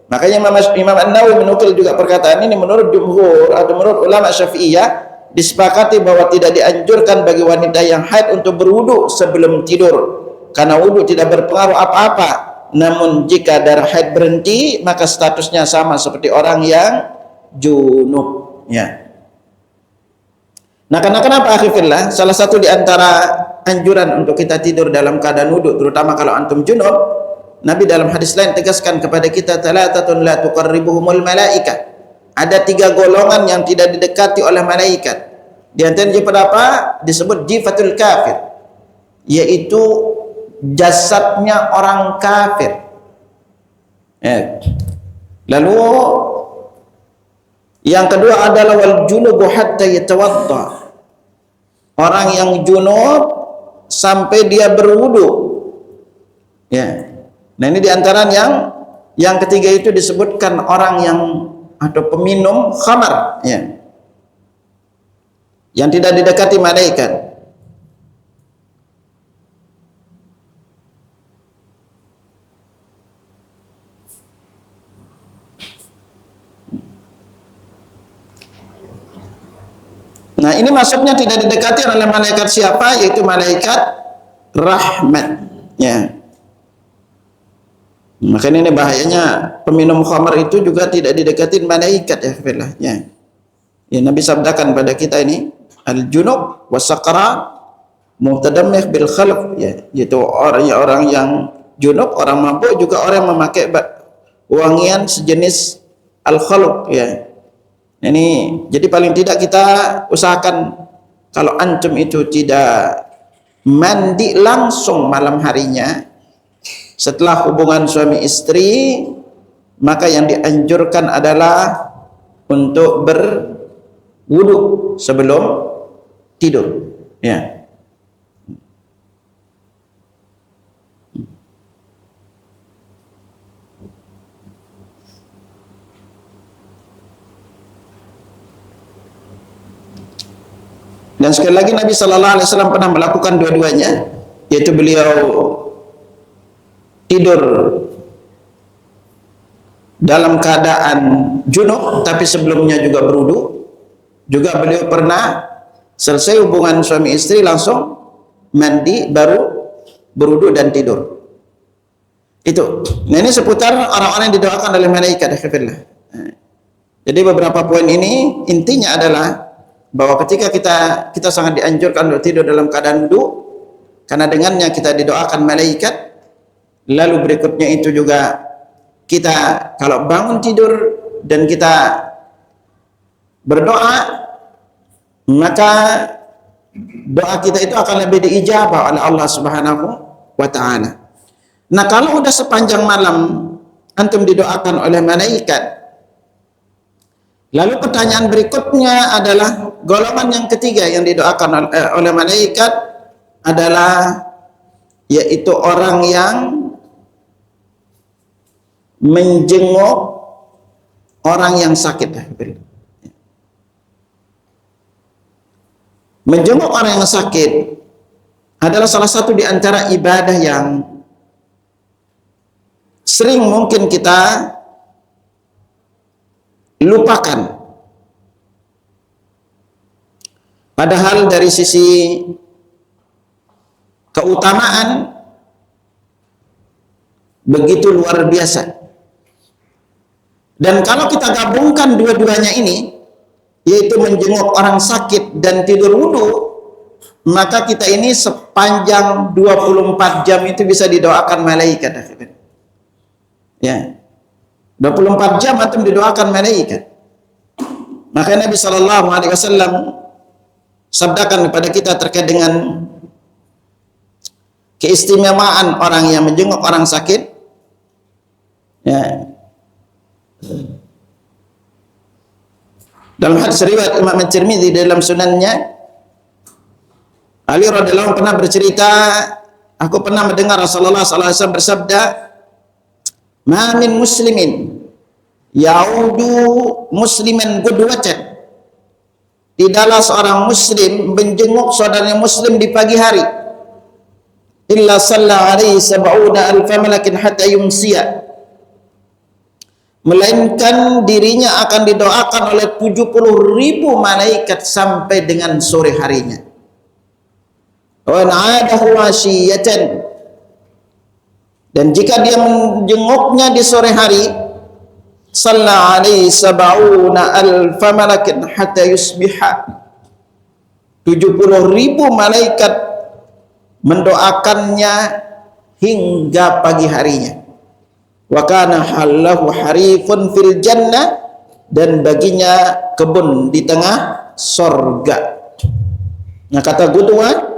Makanya Imam An-Nawawi menukil juga perkataan ini, menurut jumhur atau menurut ulama Syafi'iyah disepakati bahwa tidak dianjurkan bagi wanita yang haid untuk berwudu sebelum tidur karena wudu tidak berpengaruh apa-apa. Namun jika darah haid berhenti maka statusnya sama seperti orang yang junub ya. Nah, kenapa akhirnya salah satu di antara anjuran untuk kita tidur dalam keadaan wudu, terutama kalau antum junub, Nabi dalam hadis lain tegaskan kepada kita, talatatun la tuqarribuhumul malaika. Ada 3 golongan yang tidak didekati oleh malaikat. Di antaranya apa? Disebut jifatul kafir, yaitu jasadnya orang kafir. Ya. Lalu yang kedua adalah wal junubu hatta yatawadda. Orang yang junub sampai dia berwudu. Ya. Nah, ini diantara yang ketiga itu disebutkan orang yang atau peminum khamar ya. Yang tidak didekati malaikat. Nah, ini maksudnya tidak didekati oleh malaikat siapa? Yaitu malaikat rahmat ya. Makanya ini bahayanya peminum khamar itu juga tidak didekatin malaikat ya. Ya, Nabi sabdakan pada kita ini al-junub wasaqra mutadammih bil khalq ya, yaitu orang yang junub, orang mabuk, juga orang yang memakai wangian sejenis al-khalq ya. Ini jadi paling tidak kita usahakan kalau antum itu tidak mandi langsung malam harinya setelah hubungan suami istri, maka yang dianjurkan adalah untuk berwudu sebelum tidur. Ya. Dan sekali lagi Nabi sallallahu alaihi wasallam pernah melakukan dua-duanya, yaitu beliau tidur dalam keadaan junub tapi sebelumnya juga berwudu. Juga beliau pernah selesai hubungan suami istri langsung mandi baru berwudu dan tidur. Itu. Nah, ini seputar orang-orang yang didoakan oleh malaikat. Jadi beberapa poin ini intinya adalah bahwa ketika kita sangat dianjurkan untuk tidur dalam keadaan wudu, karena dengannya kita didoakan malaikat. Lalu berikutnya itu juga kita kalau bangun tidur dan kita berdoa, maka doa kita itu akan lebih diijabah oleh Allah Subhanahu wa taala. Nah, kalau udah sepanjang malam antum didoakan oleh malaikat, lalu pertanyaan berikutnya adalah golongan yang ketiga yang didoakan oleh malaikat adalah yaitu orang yang menjenguk orang yang sakit. Menjenguk orang yang sakit adalah salah satu di antara ibadah yang sering mungkin kita lupakan. Padahal dari sisi keutamaan begitu luar biasa. Dan kalau kita gabungkan dua-duanya ini, yaitu menjenguk orang sakit dan tidur wudu, maka kita ini sepanjang 24 jam itu bisa didoakan malaikat. Ya. 24 jam antum didoakan malaikat. Maka Nabi sallallahu alaihi wasallam sabdakan kepada kita terkait dengan keistimewaan orang yang menjenguk orang sakit. Ya. Dalam hadis riwayat Imam At-Tirmidzi dalam sunannya, Ali radhiyallahu anhu pernah bercerita, aku pernah mendengar Rasulullah sallallahu alaihi wasallam bersabda, "Ma min muslimin yaudu musliman qudwatan." Tidaklah seorang muslim menjenguk saudaranya muslim di pagi hari, illa salla alaihi sab'una alfa malakin hatta yumsiya, melainkan dirinya akan didoakan oleh 70.000 malaikat sampai dengan sore harinya. Wa na'adahu ashiyatan, dan jika dia menjenguknya di sore hari, salla alaihi sab'una alfa malakin hatta yusbiha, 70.000 malaikat mendoakannya hingga pagi harinya. Wa kana halahu harifun fil jannah, dan baginya kebun di tengah sorga. Nah, kata Qudwah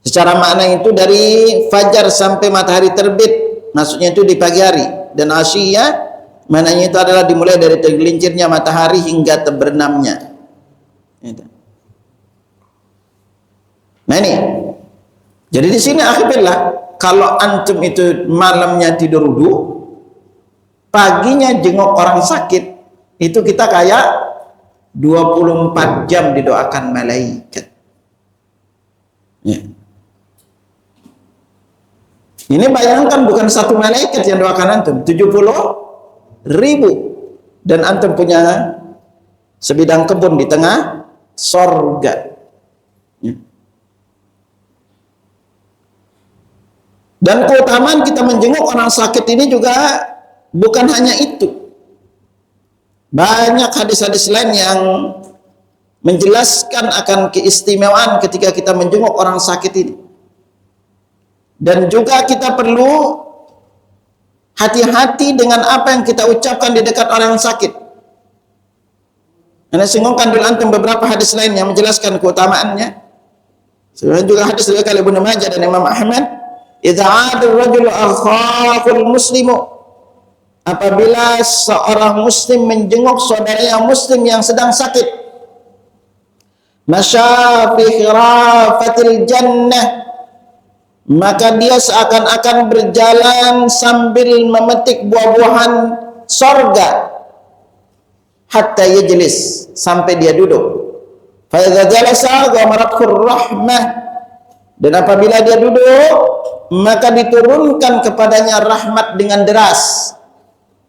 secara makna itu dari fajar sampai matahari terbit, maksudnya itu di pagi hari, dan asyiyah maknanya itu adalah dimulai dari tergelincirnya matahari hingga terbenamnya. Nah ini, jadi di sini akhirnya kalau antum itu malamnya tidur wudu, paginya jenguk orang sakit, itu kita kayak 24 jam didoakan malaikat. Ya. Ini bayangkan bukan satu malaikat yang doakan antum, 70.000, dan antum punya sebidang kebun di tengah sorga. Ya. Dan keutamaan kita menjenguk orang sakit ini juga bukan hanya itu. Banyak hadis-hadis lain yang menjelaskan akan keistimewaan ketika kita menjenguk orang sakit ini. Dan juga kita perlu hati-hati dengan apa yang kita ucapkan di dekat orang yang sakit. Saya singungkan dulu antum beberapa hadis lain yang menjelaskan keutamaannya. Sebenarnya juga hadis dari Ibnu Majah dan Imam Ahmad, idza 'ada ar-rajulu akhahul muslimu, apabila seorang muslim menjenguk saudaranya muslim yang sedang sakit, masya fi khirafatil jannah, maka dia seakan-akan berjalan sambil memetik buah-buahan sorga, hatta yajlis, sampai dia duduk. Fa idza jalasa ghamarathu rahmah, dan apabila dia duduk maka diturunkan kepadanya rahmat dengan deras.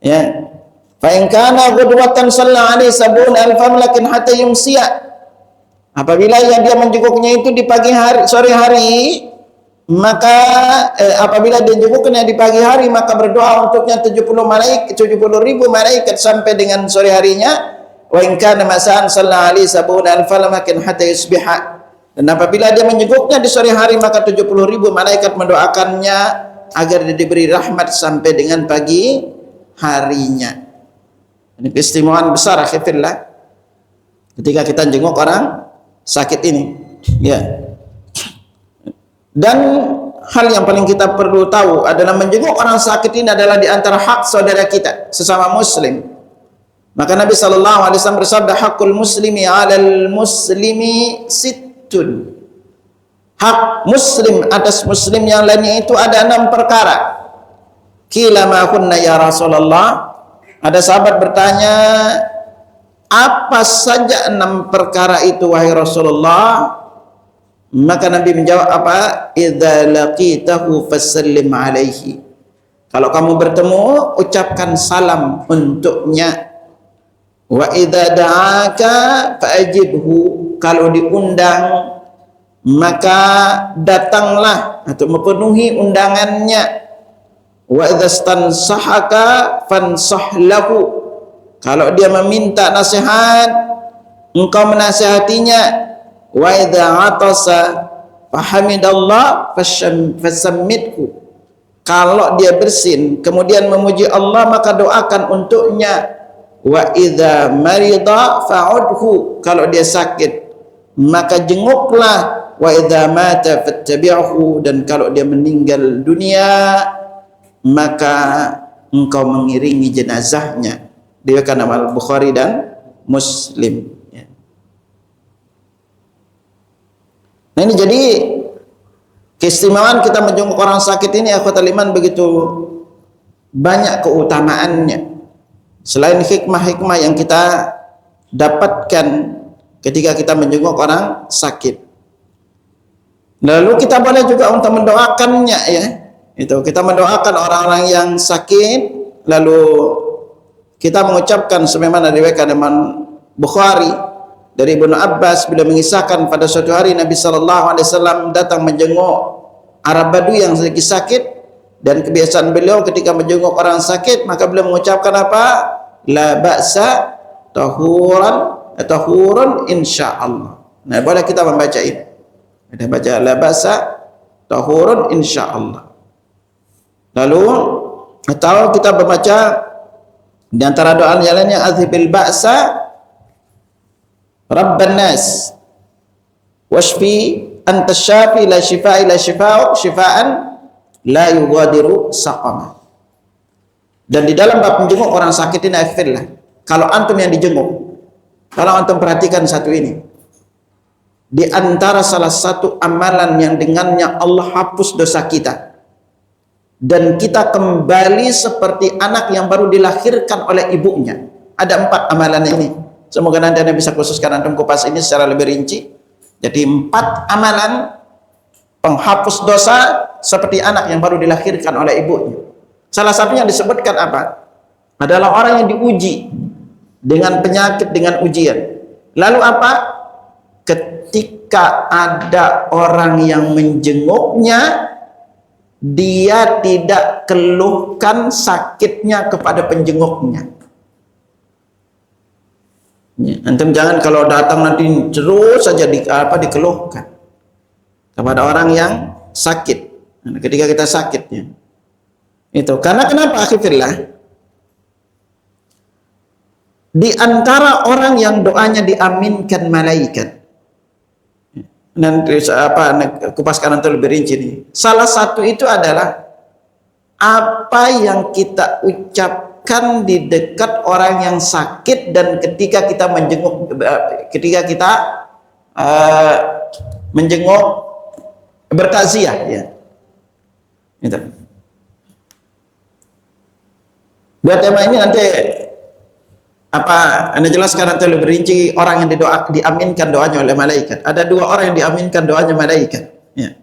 Ya. Fa in kana ghudwatan shalla alaihi sab'un alfa malakin hatta yumsiya. Apabila yang dia menjenguknya itu di pagi hari, sore hari, maka apabila dia jenguknya di pagi hari, maka berdoa untuknya 70.000 malaikat sampai dengan sore harinya. Wa in kana masaan shalla alaihi sab'un alfa malakin hatta yusbiha. Dan apabila dia menjenguknya di sore hari, maka 70.000 malaikat mendoakannya agar dia diberi rahmat sampai dengan pagi harinya. Ini keistimewaan besar akhirnya ketika kita jenguk orang sakit ini, ya. Dan hal yang paling kita perlu tahu adalah menjenguk orang sakit ini adalah di antara hak saudara kita sesama muslim. Maka Nabi SAW bersabda, hakul muslimi 'alal muslimi sittun. Hak muslim atas muslim yang lainnya itu ada 6 perkara. Qila ma kunna ya Rasulullah. Ada sahabat bertanya, apa saja 6 perkara itu wahai Rasulullah? Maka Nabi menjawab apa? Idza laqitahu fasallim alaihi. Kalau kamu bertemu, ucapkan salam untuknya. Wa idza da'aka fa'ajibhu. Kalau diundang, maka datanglah atau memenuhi undangannya. Wa idza stansahaka fansah lahu. Kalau dia meminta nasihat, engkau menasihatinya. Wa idza atasa fahamidallah fasammithu. Kalau dia bersin kemudian memuji Allah, maka doakan untuknya. Wa idza marida fa'udhu. Kalau dia sakit maka jenguklah. Wa idza mata fattabi'hu. Dan kalau dia meninggal dunia maka engkau mengiringi jenazahnya. Diriwayatkan oleh Bukhari dan Muslim. Nah, ini jadi keistimewaan kita menjenguk orang sakit ini, akhwatul iman, begitu banyak keutamaannya. Selain hikmah-hikmah yang kita dapatkan ketika kita menjenguk orang sakit, lalu kita boleh juga untuk mendoakannya, ya. Itu kita mendoakan orang-orang yang sakit, lalu kita mengucapkan sebagaimana diriwayatkan Imam Bukhari dari Ibnu Abbas, beliau mengisahkan pada suatu hari Nabi SAW datang menjenguk Arab Badui yang sedang sakit, dan kebiasaan beliau ketika menjenguk orang sakit maka beliau mengucapkan apa? La ba'sa tahurun insyaallah. Nah, boleh kita membaca ini. Kita baca la ba'sa tahurun insyaallah. Lalu atau kita membaca di antara doa yang lainnya, azhibil ba'sa Rabban nas washfi anta syafi la shifaa illa shifaan la yughadiru saqama. Dan di dalam bab menjenguk orang sakit ini, akhirnya kalau antum yang dijenguk, kalau antum perhatikan satu ini, di antara salah satu amalan yang dengannya Allah hapus dosa kita dan kita kembali seperti anak yang baru dilahirkan oleh ibunya, ada 4 amalan ini. Semoga nanti Anda bisa khususkan antum kupas ini secara lebih rinci. Jadi 4 amalan penghapus dosa seperti anak yang baru dilahirkan oleh ibunya. Salah satunya disebutkan apa? Adalah orang yang diuji dengan penyakit, dengan ujian. Lalu apa? Ketika ada orang yang menjenguknya, dia tidak keluhkan sakitnya kepada penjenguknya. Ya, antum jangan kalau datang nanti terus saja dikeluhkan kepada orang yang sakit. Nah, ketika kita sakit, ya. Itu karena kenapa? Akhirnya di antara orang yang doanya diaminkan malaikat, nanti kupaskan nanti lebih rinci nih. Salah satu itu adalah apa yang kita ucapkan di dekat orang yang sakit dan ketika kita menjenguk, ketika kita menjenguk bertakziah, ya. Gitu. Buat tema ini nanti Anda jelaskan nanti lebih rinci orang yang diaminkan doanya oleh malaikat. Ada 2 orang yang diaminkan doanya malaikat. Ya.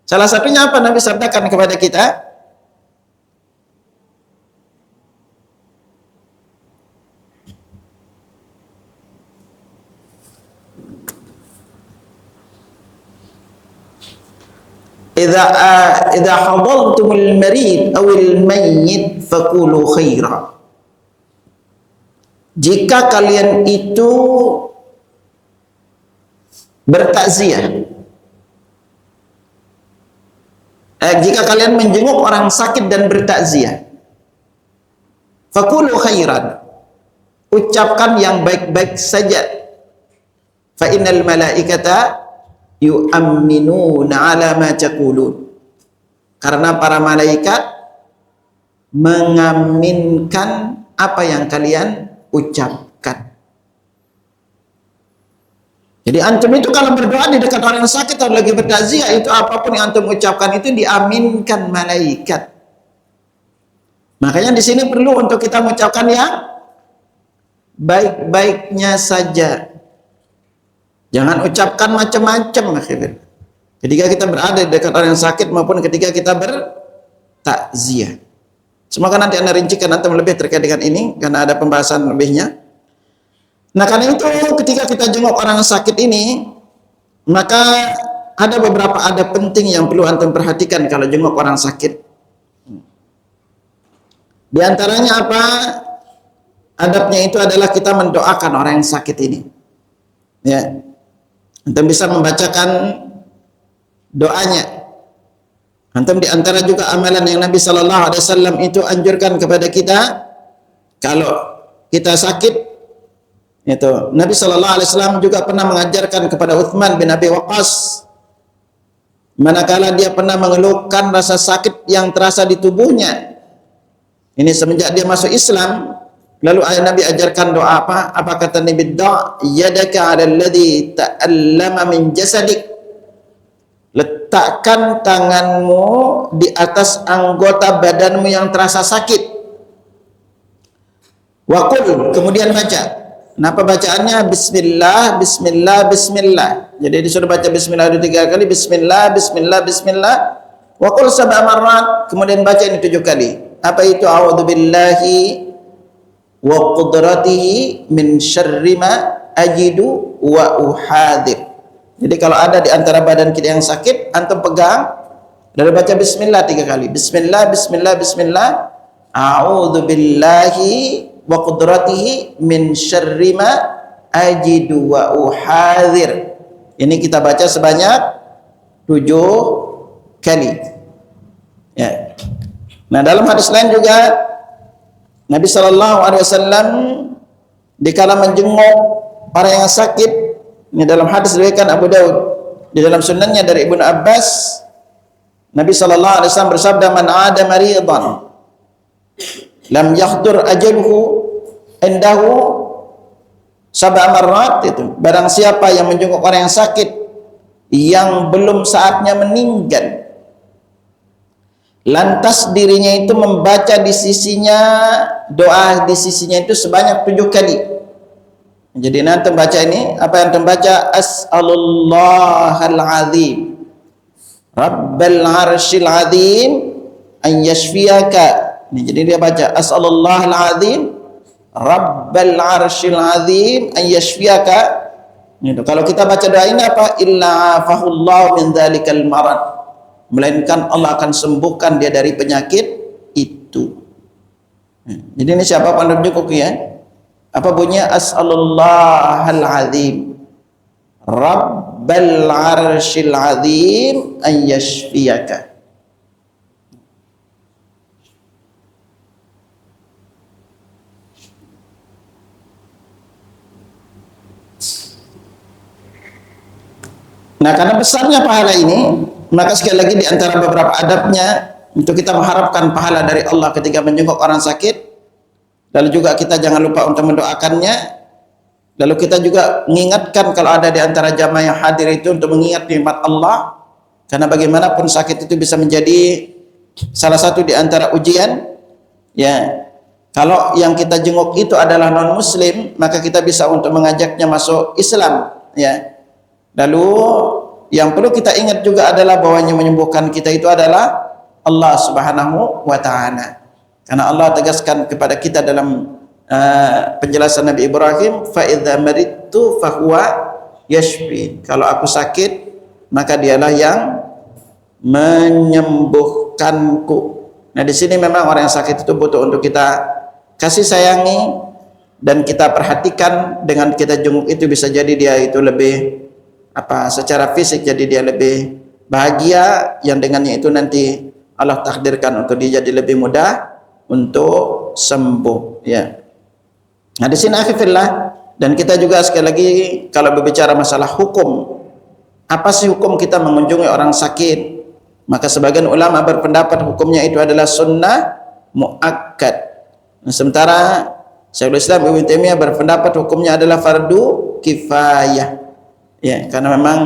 Salah satunya apa Nabi sabdakan kepada kita? Idza hadartumul marid awil mayyit faqulu khaira. Jika kalian itu bertakziah, jika kalian menjenguk orang sakit dan bertakziah, faqulu khairan, ucapkan yang baik-baik saja. Fa innal malaikata yu'minuna ala ma taqulun. Karena para malaikat mengaminkan apa yang kalian ucapkan. Jadi antum itu kalau berdoa di dekat orang yang sakit atau lagi bertakziah, itu apapun yang antum ucapkan itu diaminkan malaikat. Makanya di sini perlu untuk kita mengucapkan yang baik-baiknya saja. Jangan ucapkan macam-macam akhirnya. Ketika kita berada di dekat orang yang sakit maupun ketika kita bertakziah. Semoga nanti Anda rincikan antum lebih terkait dengan ini karena ada pembahasan lebihnya. Nah, karena itu ketika kita jenguk orang sakit ini, maka ada beberapa adab penting yang perlu antum perhatikan kalau jenguk orang sakit. Di antaranya apa? Adabnya itu adalah kita mendoakan orang yang sakit ini. Ya. Antum bisa membacakan doanya. Antum di antara juga amalan yang Nabi sallallahu alaihi wasallam itu anjurkan kepada kita kalau kita sakit, itu Nabi sallallahu alaihi wasallam juga pernah mengajarkan kepada Utsman bin Abi Waqqas manakala dia pernah mengeluhkan rasa sakit yang terasa di tubuhnya. Ini semenjak dia masuk Islam, lalu Nabi ajarkan doa apa? Apa kata Nabi? Da' yadaka 'ala alladhi ta'allama min jasadik. Letakkan tanganmu di atas anggota badanmu yang terasa sakit. Waqul, kemudian baca. Kenapa bacaannya? Bismillah, Bismillah, Bismillah. Jadi disuruh baca Bismillah 3 kali. Bismillah, Bismillah, Bismillah. Waqul 7 marrat. Kemudian baca ini 7 kali. Apa itu? A'udzubillahi wa qudratihi min syarri ma ajidu wa uhadir. Jadi kalau ada di antara badan kita yang sakit, antum pegang, lalu baca Bismillah 3 kali. Bismillah, Bismillah, Bismillah. A'udzu billahi wa qudratihi min syarri ma ajidu wa uhadir. Ini kita baca sebanyak 7 kali. Ya. Nah, dalam hadis lain juga Nabi sallallahu alaihi wasallam dikala menjenguk orang yang sakit, ini dalam hadis riwayat Abu Daud, di dalam sunannya dari Ibnu Abbas, Nabi sallallahu alaihi wasallam bersabda, "Man 'ada maridan lam yahdur ajaluhu indahu 7 marrat." Itu barang siapa yang menjenguk orang yang sakit yang belum saatnya meninggal, lantas dirinya itu membaca di sisinya doa di sisinya itu sebanyak 7 kali. Jadi nanti baca ini, apa yang terbaca? As'alullahal azim Rabbal arshil azim an yashfiyaka. Ini jadi dia baca As'alullahal azim Rabbal arshil azim an yashfiyaka. Itu kalau kita baca doa ini apa? Illa afahullahu min dzalikal marad. Melainkan Allah akan sembuhkan dia dari penyakit itu. Jadi ini siapa pandai cukup ya? Apa bunyinya? As'alullahal azim Rabbal arshil azim an yashfiyaka. Nah, karena besarnya pahala ini, maka sekali lagi di antara beberapa adabnya untuk kita mengharapkan pahala dari Allah ketika menjenguk orang sakit, lalu juga kita jangan lupa untuk mendoakannya, lalu kita juga mengingatkan kalau ada di antara jamaah yang hadir itu untuk mengingat nikmat Allah, karena bagaimanapun sakit itu bisa menjadi salah satu di antara ujian, ya. Kalau yang kita jenguk itu adalah non muslim, maka kita bisa untuk mengajaknya masuk Islam, ya. Lalu yang perlu kita ingat juga adalah bahwa yang menyembuhkan kita itu adalah Allah Subhanahu wa taala. Karena Allah tegaskan kepada kita dalam penjelasan Nabi Ibrahim, fa idza maridtu fa huwa yashfi. Kalau aku sakit, maka dialah yang menyembuhkanku. Nah, di sini memang orang yang sakit itu butuh untuk kita kasih sayangi dan kita perhatikan. Dengan kita jenguk itu bisa jadi dia itu lebih secara fisik, jadi dia lebih bahagia, yang dengannya itu nanti Allah takdirkan untuk dia jadi lebih mudah untuk sembuh, ya. Nah, di sini akhirnya, dan kita juga sekali lagi kalau berbicara masalah hukum, apa sih hukum kita mengunjungi orang sakit? Maka sebagian ulama berpendapat hukumnya itu adalah sunnah muakkad. Nah, sementara Syekhul Islam Ibnu Taimiyah berpendapat hukumnya adalah fardu kifayah. Ya, karena memang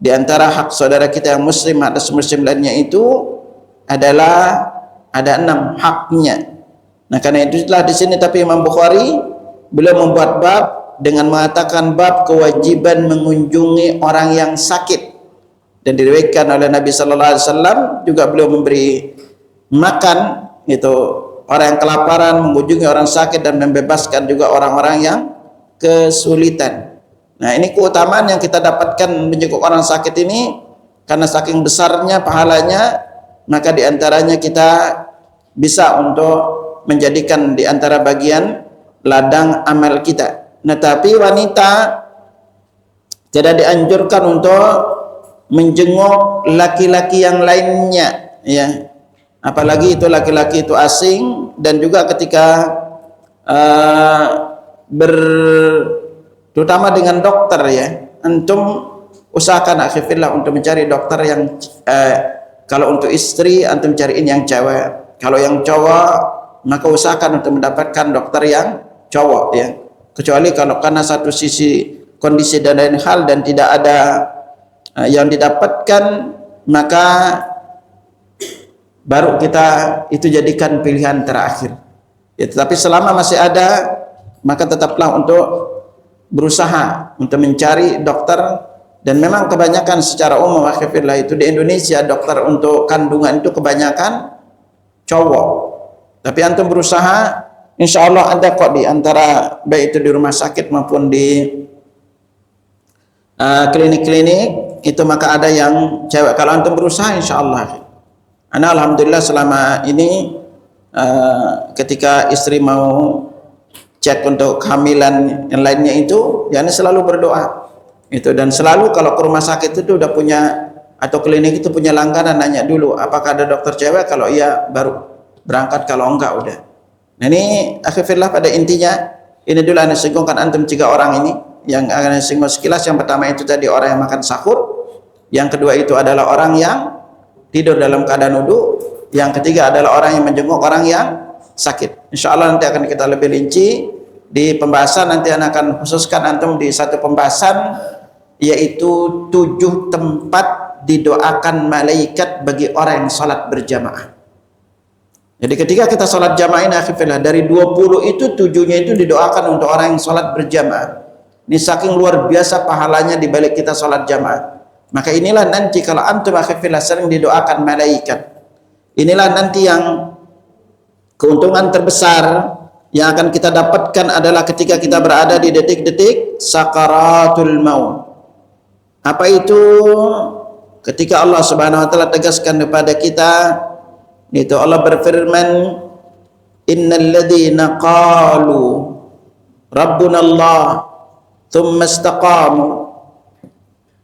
di antara hak saudara kita yang muslim atas muslim lainnya itu adalah ada 6 haknya. Nah, karena itulah di sini tapi Imam Bukhari beliau membuat bab dengan mengatakan bab kewajiban mengunjungi orang yang sakit, dan diriwayatkan oleh Nabi sallallahu alaihi wasallam juga beliau memberi makan itu orang yang kelaparan, mengunjungi orang sakit, dan membebaskan juga orang-orang yang kesulitan. Nah, ini keutamaan yang kita dapatkan menjenguk orang sakit ini, karena saking besarnya pahalanya, maka diantaranya kita bisa untuk menjadikan diantara bagian ladang amal kita. Nah, tapi wanita tidak dianjurkan untuk menjenguk laki-laki yang lainnya, ya. Apalagi itu laki-laki itu asing, dan juga ketika terutama dengan dokter, ya, antum usahakan akhirnya untuk mencari dokter yang kalau untuk istri antum cariin yang cewek, kalau yang cowok maka usahakan untuk mendapatkan dokter yang cowok, ya. Kecuali kalau karena satu sisi kondisi dan lain hal dan tidak ada yang didapatkan, maka baru kita itu jadikan pilihan terakhir, ya. Tetapi selama masih ada, maka tetaplah untuk berusaha untuk mencari dokter. Dan memang kebanyakan secara umum akhirnya itu di Indonesia dokter untuk kandungan itu kebanyakan cowok. Tapi antum berusaha, insya Allah ada kok di antara baik itu di rumah sakit maupun di klinik-klinik itu, maka ada yang cewek. Kalau antum berusaha, insya Allah. Ana alhamdulillah selama ini ketika istri mau cek untuk kehamilan yang lainnya itu, ya, ini selalu berdoa itu, dan selalu kalau ke rumah sakit itu udah punya atau klinik itu punya langganan, nanya dulu apakah ada dokter cewek, kalau iya baru berangkat, kalau enggak udah. Nah, ini akhirnya pada intinya ini dulu anda singgungkan antum 3 orang ini yang akan singgung sekilas. Yang pertama itu tadi orang yang makan sahur, yang kedua itu adalah orang yang tidur dalam keadaan wudu, yang ketiga adalah orang yang menjenguk orang yang sakit. Insya Allah nanti akan kita lebih rinci di pembahasan, nanti akan khususkan antum di satu pembahasan, yaitu 7 tempat didoakan malaikat bagi orang yang sholat berjamaah. Jadi ketika kita sholat jamaah ini akhirnya dari 20 itu 7-nya itu didoakan untuk orang yang sholat berjamaah. Ini saking luar biasa pahalanya di balik kita sholat jamaah. Maka inilah nanti kalau antum akhirnya sering didoakan malaikat, inilah nanti yang keuntungan terbesar yang akan kita dapatkan adalah ketika kita berada di detik-detik sakaratul maut. Apa itu? Ketika Allah Subhanahu wa taala tegaskan kepada kita, itu Allah berfirman, innal ladzina qalu rabbuna Allah thumma istaqamu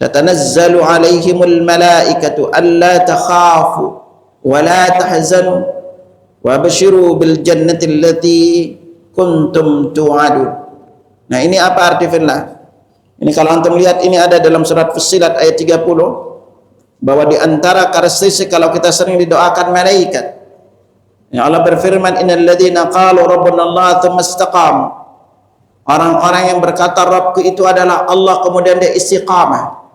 tatanazzalu alaihimul malaikatu alla takhafu wa la tahzanu wa basyiru bil jannati allati kuntum tu'adun. Nah, ini apa arti firman? Ini kalau antum lihat, ini ada dalam surat Fussilat ayat 30, bahwa di antara karakteristik kalau kita sering didoakan malaikat. Ya, Allah berfirman, innal ladzina qalu rabbuna Allah tsumma istaqamu. Orang-orang yang berkata Rabbku itu adalah Allah, kemudian dia istiqamah.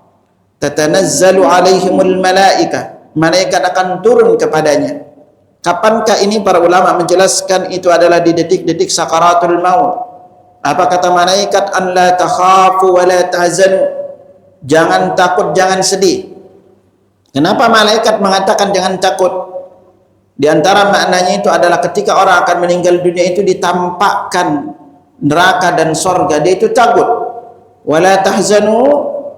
Tatanazzalu alaihimul malaikah. Malaikat akan turun kepadanya. Kapankah ini? Para ulama menjelaskan itu adalah di detik-detik sakaratul maut. Apa kata malaikat? An la takhafu wa la tahzanu. Jangan takut, jangan sedih. Kenapa malaikat mengatakan jangan takut? Di antara maknanya itu adalah ketika orang akan meninggal dunia itu ditampakkan neraka dan sorga, dia itu takut. Wa la tahzanu,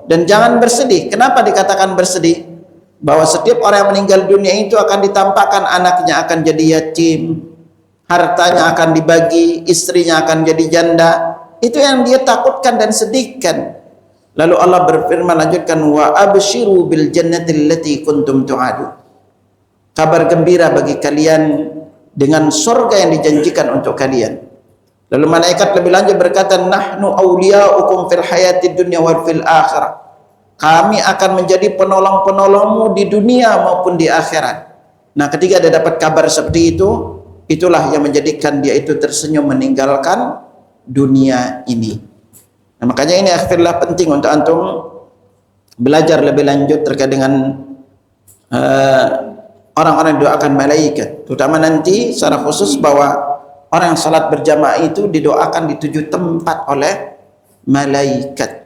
dan jangan bersedih. Kenapa dikatakan bersedih? Bahwa setiap orang yang meninggal dunia itu akan ditampakkan anaknya akan jadi yatim, hartanya akan dibagi, istrinya akan jadi janda. Itu yang dia takutkan dan sedihkan. Lalu Allah berfirman, lanjutkan, wa abshiru bil jannati allati kuntum tu'adu. Kabar gembira bagi kalian dengan surga yang dijanjikan untuk kalian. Lalu malaikat lebih lanjut berkata, nahnu awliya'ukum fil hayatid dunya wal fil akhirah. Kami akan menjadi penolong-penolongmu di dunia maupun di akhirat. Nah, ketika dia dapat kabar seperti itu, itulah yang menjadikan dia itu tersenyum meninggalkan dunia ini. Nah, makanya ini akhirnya penting untuk antum belajar lebih lanjut terkait dengan orang-orang yang doakan malaikat, terutama nanti secara khusus bahwa orang yang salat berjamaah itu didoakan di 7 tempat oleh malaikat.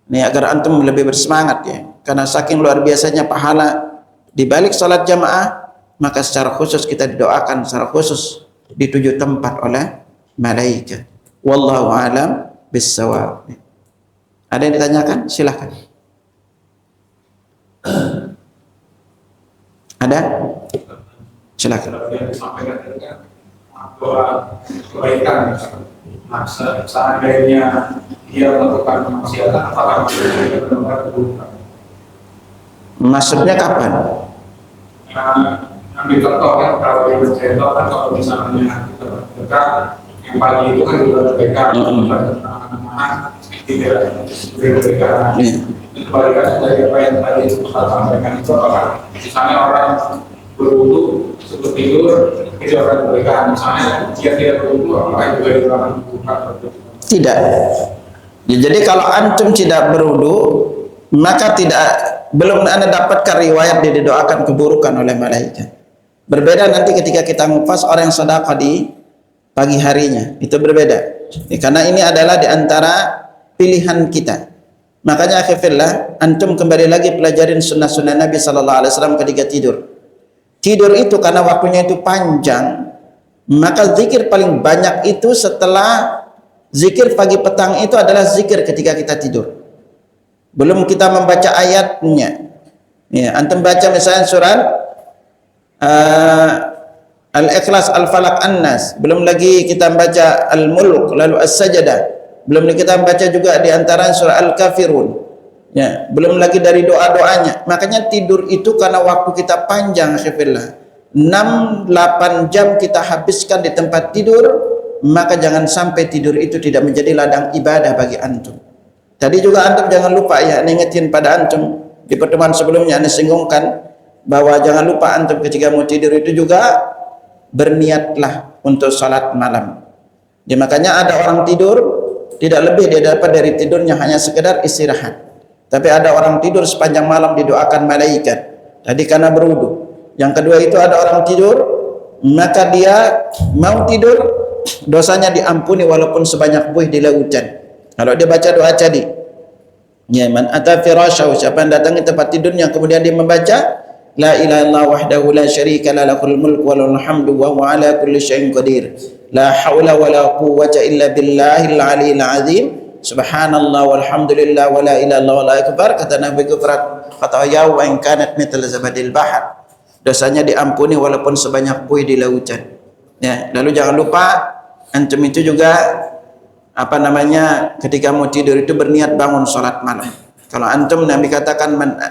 Ini agar antum lebih bersemangat ya, karena saking luar biasanya pahala di balik salat jamaah, maka secara khusus kita didoakan secara khusus di 7 tempat oleh malaikat. Wallahu a'lam bissawab. Ada yang ditanyakan? Silahkan. Ada? Silakan. Doa kebaikan, seandainya dia melakukan kemaksiatan, apakah dia benar-benar keburukan? Maksudnya kapan? Ambil contoh kan, kalau di contoh kan, kalau misalnya kita berdekat, yang pagi itu kan juga berdekat, anak-anak tidak berdekat. Kebalikan dari apa yang tadi Ustaz sampaikan itu, apakah misalnya orang berwudu sebelum tidur itu akan berdekat, misalnya dia tidak berwudu, apakah juga itu akan berbuka? Tidak. Ya, jadi kalau antum tidak berwudu, maka belum Anda dapatkan riwayat dia didoakan keburukan oleh malaikat. Berbeda nanti ketika kita ngupas orang yang sedekah di pagi harinya, itu berbeda. Ya, karena ini adalah di antara pilihan kita. Makanya akhirnya antum kembali lagi pelajarin sunnah-sunnah Nabi sallallahu alaihi wasallam ketika tidur. Tidur itu karena waktunya itu panjang, maka zikir paling banyak itu setelah zikir pagi petang itu adalah zikir ketika kita tidur. Belum kita membaca ayatnya. Ya, antum baca misalnya surat Al-Ikhlas, Al-Falaq, An-Nas. Belum lagi kita baca Al-Mulk, lalu As-Sajdah. Belum lagi kita baca juga di antara surah Al-Kafirun. Ya, belum lagi dari doa-doanya. Makanya tidur itu karena waktu kita panjang, akhirnya 6-8 jam kita habiskan di tempat tidur, maka jangan sampai tidur itu tidak menjadi ladang ibadah bagi antum. Tadi juga antum jangan lupa ya, ingetin pada antum di pertemuan sebelumnya Anda singgungkan bahwa jangan lupa antum ketika mau tidur itu juga berniatlah untuk salat malam. Ya, makanya ada orang tidur tidak lebih dia dapat dari tidurnya hanya sekedar istirahat. Tapi ada orang tidur sepanjang malam didoakan malaikat. Tadi karena berwudu. Yang kedua itu ada orang tidur, maka dia mau tidur, dosanya diampuni walaupun sebanyak buih di lautan. Kalau dia baca doa tadi, ya, man ata firasyahu, siapa yang datang ke tempat tidurnya kemudian dia membaca la ilaha illallah wahdahu la syarika la lahul mulku wa lahul hamdu wa huwa ala kulli syai'in qadir. La haula wa la quwwata illa billahil aliyil azim. Subhanallah walhamdulillah wa la ilaha illallah wa la akbar. Kata Nabi Gufrat khataya wa in kanat mithla zabadil bahr. Dosanya diampuni walaupun sebanyak buih di lautan. Ya, lalu jangan lupa antum itu juga ketika mau tidur itu berniat bangun salat malam. Kalau antum Nabi katakan man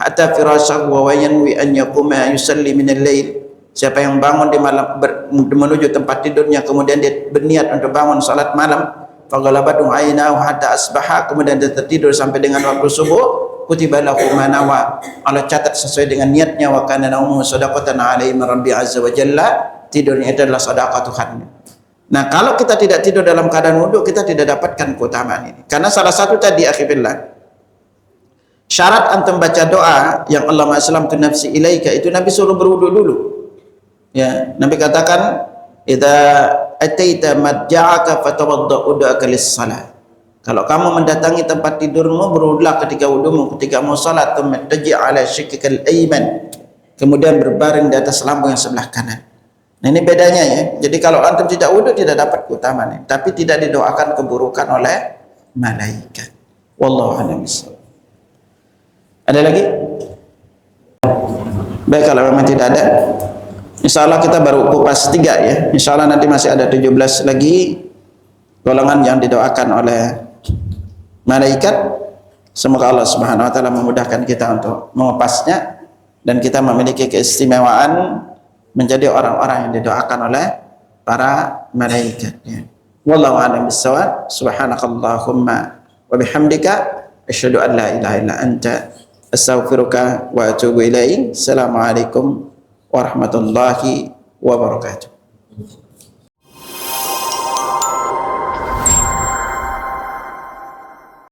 hatta firasyahu wa yanwi an yaquma yusalli min al-lail. Siapa yang bangun di malam menuju tempat tidurnya kemudian dia berniat untuk bangun salat malam, faghalabatu 'ainahu hatta asbaha, kemudian dia tertidur sampai dengan waktu subuh, kutiba lahu ma nawa, Allah catat sesuai dengan niatnya, wa kana naumu shadaqatan 'alaihi min rabbi azza wa jalla, tidurnya itu adalah sedekah Tuhannya. Nah, kalau kita tidak tidur dalam keadaan wudu, kita tidak dapatkan keutamaan ini. Karena salah satu tadi akhirnya syarat antum baca doa yang Allahumma aslamtu nafsi ilaika, itu Nabi suruh berwudu dulu. Ya, Nabi katakan, "Idza ataita madja'aka fatawadda ud'aka lis-salah." Kalau kamu mendatangi tempat tidurmu, berwudulah ketika wudumu, ketika mau salat, taji' ala shiqqikal ayman, kemudian berbaring di atas lambung yang sebelah kanan. Nah, ini bedanya ya. Jadi kalau antum tidak wudu tidak dapat keutamaan ini, tapi tidak didoakan keburukan oleh malaikat. Wallahu a'lam bishawab. Ada lagi? Baik, kalau memang tidak ada, insyaallah kita baru kupas 3 ya. Insyaallah nanti masih ada 17 lagi golongan yang didoakan oleh malaikat. Semoga Allah Subhanahu wa taala memudahkan kita untuk mengupasnya dan kita memiliki keistimewaan menjadi orang-orang yang didoakan oleh para malaikat ya. Wallahu a'lam bishawab. Subhanakallahumma wa bihamdika asyhadu an la ilaha illa anta astaghfiruka wa atubu ilaik. Assalamualaikum warahmatullahi wabarakatuh.